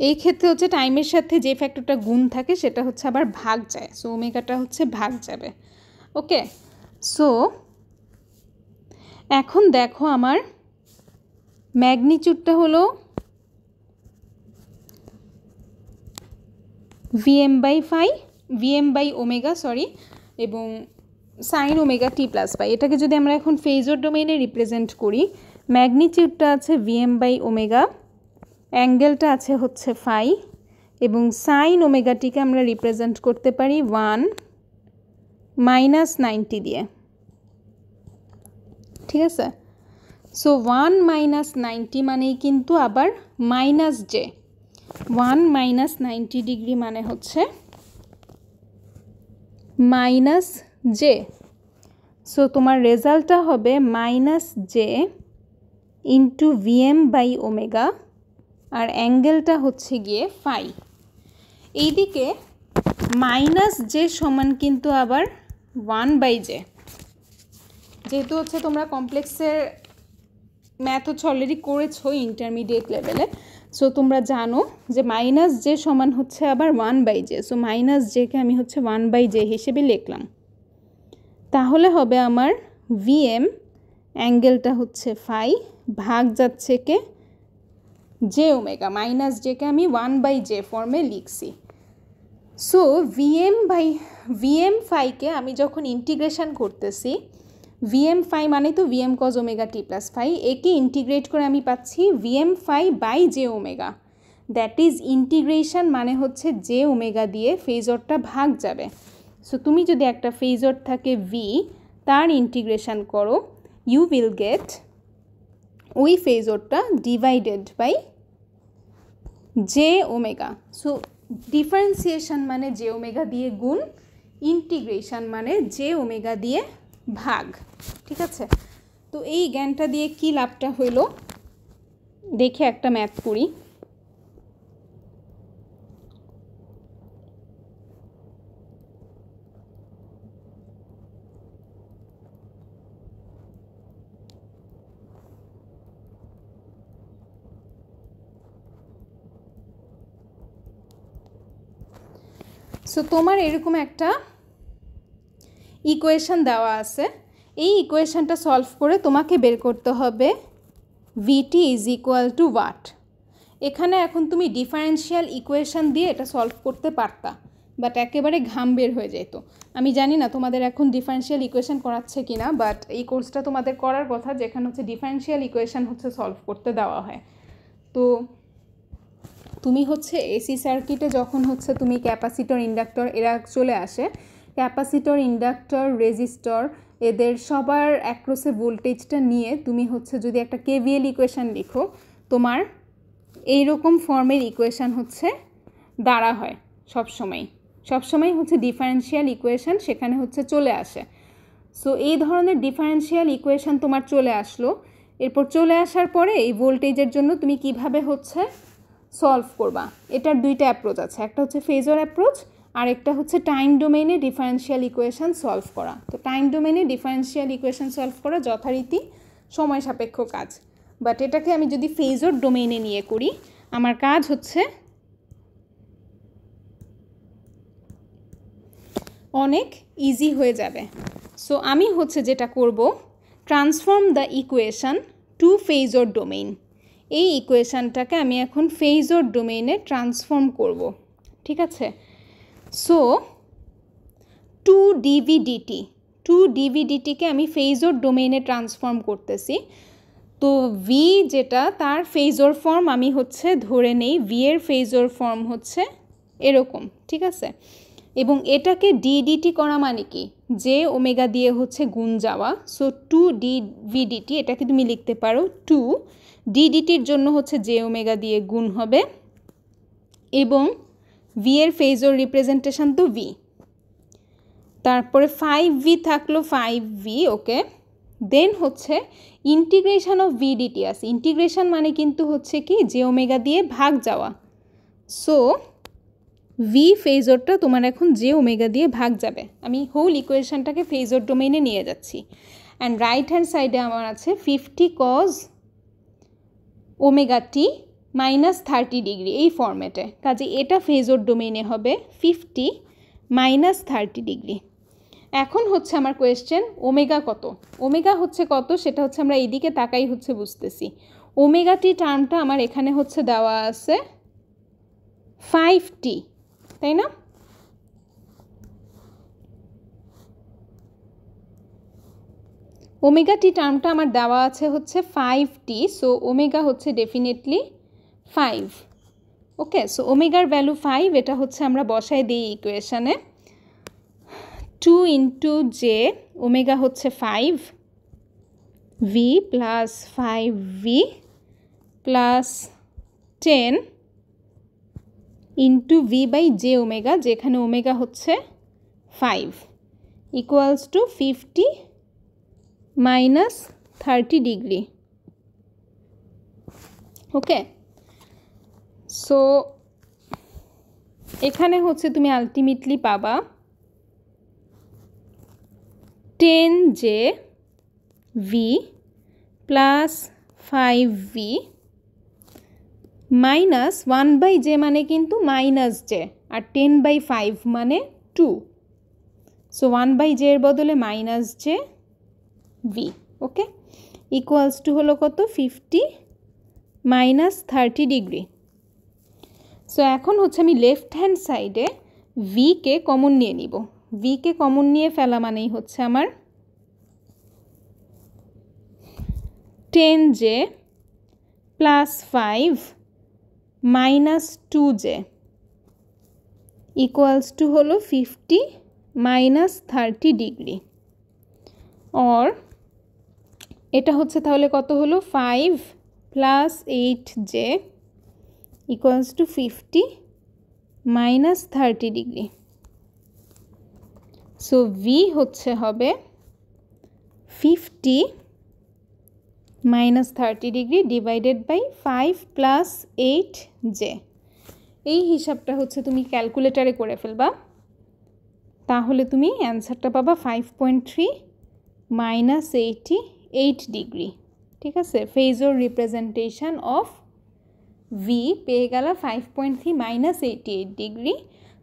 এই ক্ষেত্রে হচ্ছে টাইমের সাথে যে ফ্যাক্টরটা গুণ থাকে সেটা হচ্ছে আবার ভাগ যায়। সো ওমেগাটা হচ্ছে ভাগ যাবে। ওকে, সো এখন দেখো আমার ম্যাগনিটিউডটা হলো vm বাই ওমেগা এবং সাইন ওমেগা টি প্লাস পাই। এটাকে যদি আমরা এখন ফেজর ডোমেইনে রিপ্রেজেন্ট করি, ম্যাগনিটিউডটা আছে vm বাই ওমেগা, অ্যাঙ্গেলটা আছে হচ্ছে ফাই, এবং সাইন ওমেগাটিকে আমরা রিপ্রেজেন্ট করতে পারি 1 - 90 দিয়ে। ঠিক আছে, সো 1 - 90 মানেই কিন্তু আবার মাইনাস জে। 1 - 90 ডিগ্রি মানে হচ্ছে মাইনাস জে। সো তোমার রেজাল্টটা হবে minus j into VM by omega, আর অ্যাঙ্গেলটা হচ্ছে গিয়ে ফাই। এইদিকে মাইনাস জে সমান কিন্তু আবার 1/j। যেহেতু হচ্ছে তোমরা কমপ্লেক্সের ম্যাথ হচ্ছে অলরেডি করেছো ইন্টারমিডিয়েট লেভেলে, সো তোমরা জানো যে মাইনাস জে সমান হচ্ছে আবার 1/j। সো মাইনাস জেকে আমি হচ্ছে 1/j হিসেবে লিখলাম। তাহলে হবে আমার ভিএম, অ্যাঙ্গেলটা হচ্ছে ফাই, ভাগ যাচ্ছে কে জে ওমেগা, মাইনাস জেকে আমি 1/j ফর্মে লিখছি। সো ভিএম ফাইকে আমি যখন ইন্টিগ্রেশন করতেছি, ভিএম ফাই মানে তো VM cos omega t plus phi, একে ইন্টিগ্রেট করে আমি পাচ্ছি VM phi by j omega. That is integration মানে হচ্ছে জে ওমেগা দিয়ে ফেজরটা ভাগ যাবে। সো তুমি যদি একটা ফেজর থাকে ভি, তার ইন্টিগ্রেশন করো, ইউ উইল গেট ওই ফেজরটা divided by j omega. So differentiation মানে জে ওমেগা দিয়ে গুণ, ইন্টিগ্রেশন মানে জে ওমেগা দিয়ে ভাগ। ঠিক আছে, তো এই জ্ঞানটা দিয়ে কি লাভটা হইল দেখে একটা ম্যাথ করি। সো তোমার এরকম একটা ইকুয়েশন দেওয়া আছে, এই ইকুয়েশনটা সলভ করে তোমাকে বের করতে হবে ভিটি ইজ ইকুয়াল টু ওয়াট। এখানে এখন তুমি ডিফারেন্সিয়াল ইকুয়েশন দিয়ে এটা সলভ করতে পারতা, বাট একেবারে ঘাম বের হয়ে যেত। আমি জানি না তোমাদের এখন ডিফারেন্সিয়াল ইকুয়েশন করাচ্ছে কি না, বাট এই কোর্সটা তোমাদের করার কথা যেখানে হচ্ছে ডিফারেন্সিয়াল ইকুয়েশন হচ্ছে সলভ করতে দেওয়া হয়। তো তুমি হচ্ছে এসি সার্কিটে যখন হচ্ছে তুমি ক্যাপাসিটর ইন্ডাক্টর এরা চলে আসে, ক্যাপাসিটর ইন্ডাক্টর রেজিস্টর এদের সবার অ্যাক্রসে ভোল্টেজটা নিয়ে তুমি হচ্ছে যদি একটা কেভিএল ইকুয়েশান লিখো, তোমার এইরকম ফর্মের ইকুয়েশান হচ্ছে দাঁড়া হয় সবসময় হচ্ছে ডিফারেন্সিয়াল ইকুয়েশান সেখানে হচ্ছে চলে আসে। সো এই ধরনের ডিফারেন্সিয়াল ইকুয়েশান তোমার চলে আসলো, এরপর চলে আসার পরে এই ভোল্টেজের জন্য তুমি কিভাবে হচ্ছে সলভ করবা, এটার দুইটা অ্যাপ্রোচ আছে, একটা হচ্ছে ফেজর অ্যাপ্রোচ আর একটা হচ্ছে টাইম ডোমেইনে ডিফারেন্সিয়াল ইকুয়েশান সলভ করা। তো টাইম ডোমেইনে ডিফারেন্সিয়াল ইকুয়েশান সলভ করা যথারীতি সময় সাপেক্ষ কাজ, বাট এটাকে আমি যদি ফেজর ডোমেইনে নিয়ে করি আমার কাজ হচ্ছে অনেক ইজি হয়ে যাবে। সো আমি হচ্ছে যেটা করব, transform the equation to phasor domain. এই ইকুয়েশানটাকে আমি এখন ফেজর ডোমেইনে ট্রান্সফর্ম করব। ঠিক আছে, সো 2dvdt কে আমি ফেজর ডোমেইনে ট্রান্সফর্ম করতেছি। তো ভি যেটা তার ফেজর ফর্ম আমি হচ্ছে ধরে নেই, ভি এর ফেজর ফর্ম হচ্ছে এরকম। ঠিক আছে, এবং এটাকে ডিডিটি করা মানে কি, জে ওমেগা দিয়ে হচ্ছে গুণ যাওয়া। সো 2dvdt এটাকে তুমি লিখতে পারো 2ddt-র জন্য হচ্ছে জে ওমেগা দিয়ে গুণ হবে, এবং ভি এর ফেজর রিপ্রেজেন্টেশন তো ভি, তারপরে 5v থাকলো 5v। ওকে, দেন হচ্ছে ইন্টিগ্রেশন অফ ভিডিটি আছে, ইন্টিগ্রেশন মানে কিন্তু হচ্ছে কি জে ওমেগা দিয়ে ভাগ যাওয়া। সো ভি ফেজরটা তোমার এখন জে ওমেগা দিয়ে ভাগ যাবে। আমি হোল ইকুয়েশনটাকে ফেজর ডোমেইনে নিয়ে যাচ্ছি, অ্যান্ড রাইট হ্যান্ড সাইডে আমার আছে 50 cos ওমেগা টি মাইনাস 30 ডিগ্রি এই ফর্মেটে। কাজে এটা ফেজর ডোমেইনে হবে 50 - 30 ডিগ্রি। এখন হচ্ছে আমার কোয়েশ্চেন ওমেগা কত। ওমেগা হচ্ছে কত সেটা হচ্ছে আমরা এইদিকে তাকাই হচ্ছে বুঝতেছি। ওমেগা টি টার্মটা আমার এখানে হচ্ছে দেওয়া আছে 5t, তাই না? ওমেগা টি টার্মটা আমার দেওয়া আছে হচ্ছে 5t, সো ওমেগা হচ্ছে ডেফিনেটলি 5। ওকে, সো ওমেগার ভ্যালু 5, এটা হচ্ছে আমরা বসাই দিই ইকুয়েশানে। 2 ইন্টু জে, ওমেগা হচ্ছে 5 V plus 5v plus 10 into V by j omega, যেখানে ওমেগা হচ্ছে 5, equals to 50 minus 30 degree. Okay, so এখানে হচ্ছে তুমি আলটিমেটলি পাবা 10j V plus 5v minus 1/j মানে কিন্তু মাইনাস জে, আর 10/5 মানে 2, সো 1/j এর বদলে minus J V. Okay, equals to হলো কত 50 মাইনাস 30 ডিগ্রি। সো এখন হচ্ছে আমি লেফট হ্যান্ড সাইডে ভিকে কমন নিয়ে নিব। ভিকে কমন নিয়ে ফেলা মানেই হচ্ছে আমার 10j plus 5 minus 2j equals to হলো 50 মাইনাস 30 ডিগ্রি। অর এটা হচ্ছে তাহলে কত হলো 5 plus 8j equals to 50 minus 30 degree. So V হচ্ছে হবে 50 minus 30 degree divided by 5 plus 8j। এই হিসাবটা হচ্ছে তুমি ক্যালকুলেটারে করে ফেলবা, তাহলে তুমি অ্যান্সারটা পাবা 5.3 মাইনাস 88 ডিগ্রি। ঠিক আছে, ফেজর রিপ্রেজেন্টেশন অফ ভি পেয়ে গেল 5.3 মাইনাস 88 ডিগ্রি।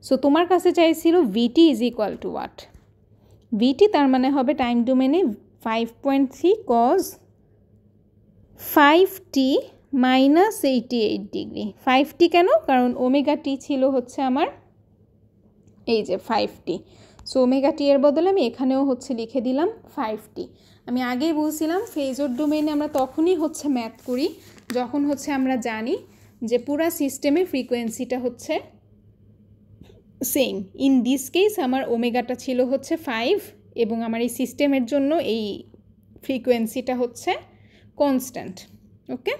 সো তোমার কাছে চাইছিল ভিটি ইজ ইকুয়াল টু হোয়াট। ভিটি তার মানে হবে টাইম ডোমেনে 5.3 cause 5t minus 88 degree. 5t কেন? কারণ ওমেগা টি ছিল হচ্ছে আমার এই যে 5t, সো ওমেগা টি এর বদলে আমি এখানেও হচ্ছে লিখে দিলাম 5t। আমি আগেই বলছিলাম ফেজর ডোমেইনে আমরা তখনই হচ্ছে ম্যাথ করি যখন হচ্ছে আমরা জানি যে পুরা সিস্টেমে ফ্রিকোয়েন্সিটা হচ্ছে সেম। ইন দিস কেস আমার ওমেগাটা ছিল হচ্ছে 5 এবং আমার এই সিস্টেমের জন্য এই ফ্রিকোয়েন্সিটা হচ্ছে কনস্ট্যান্ট। ওকে।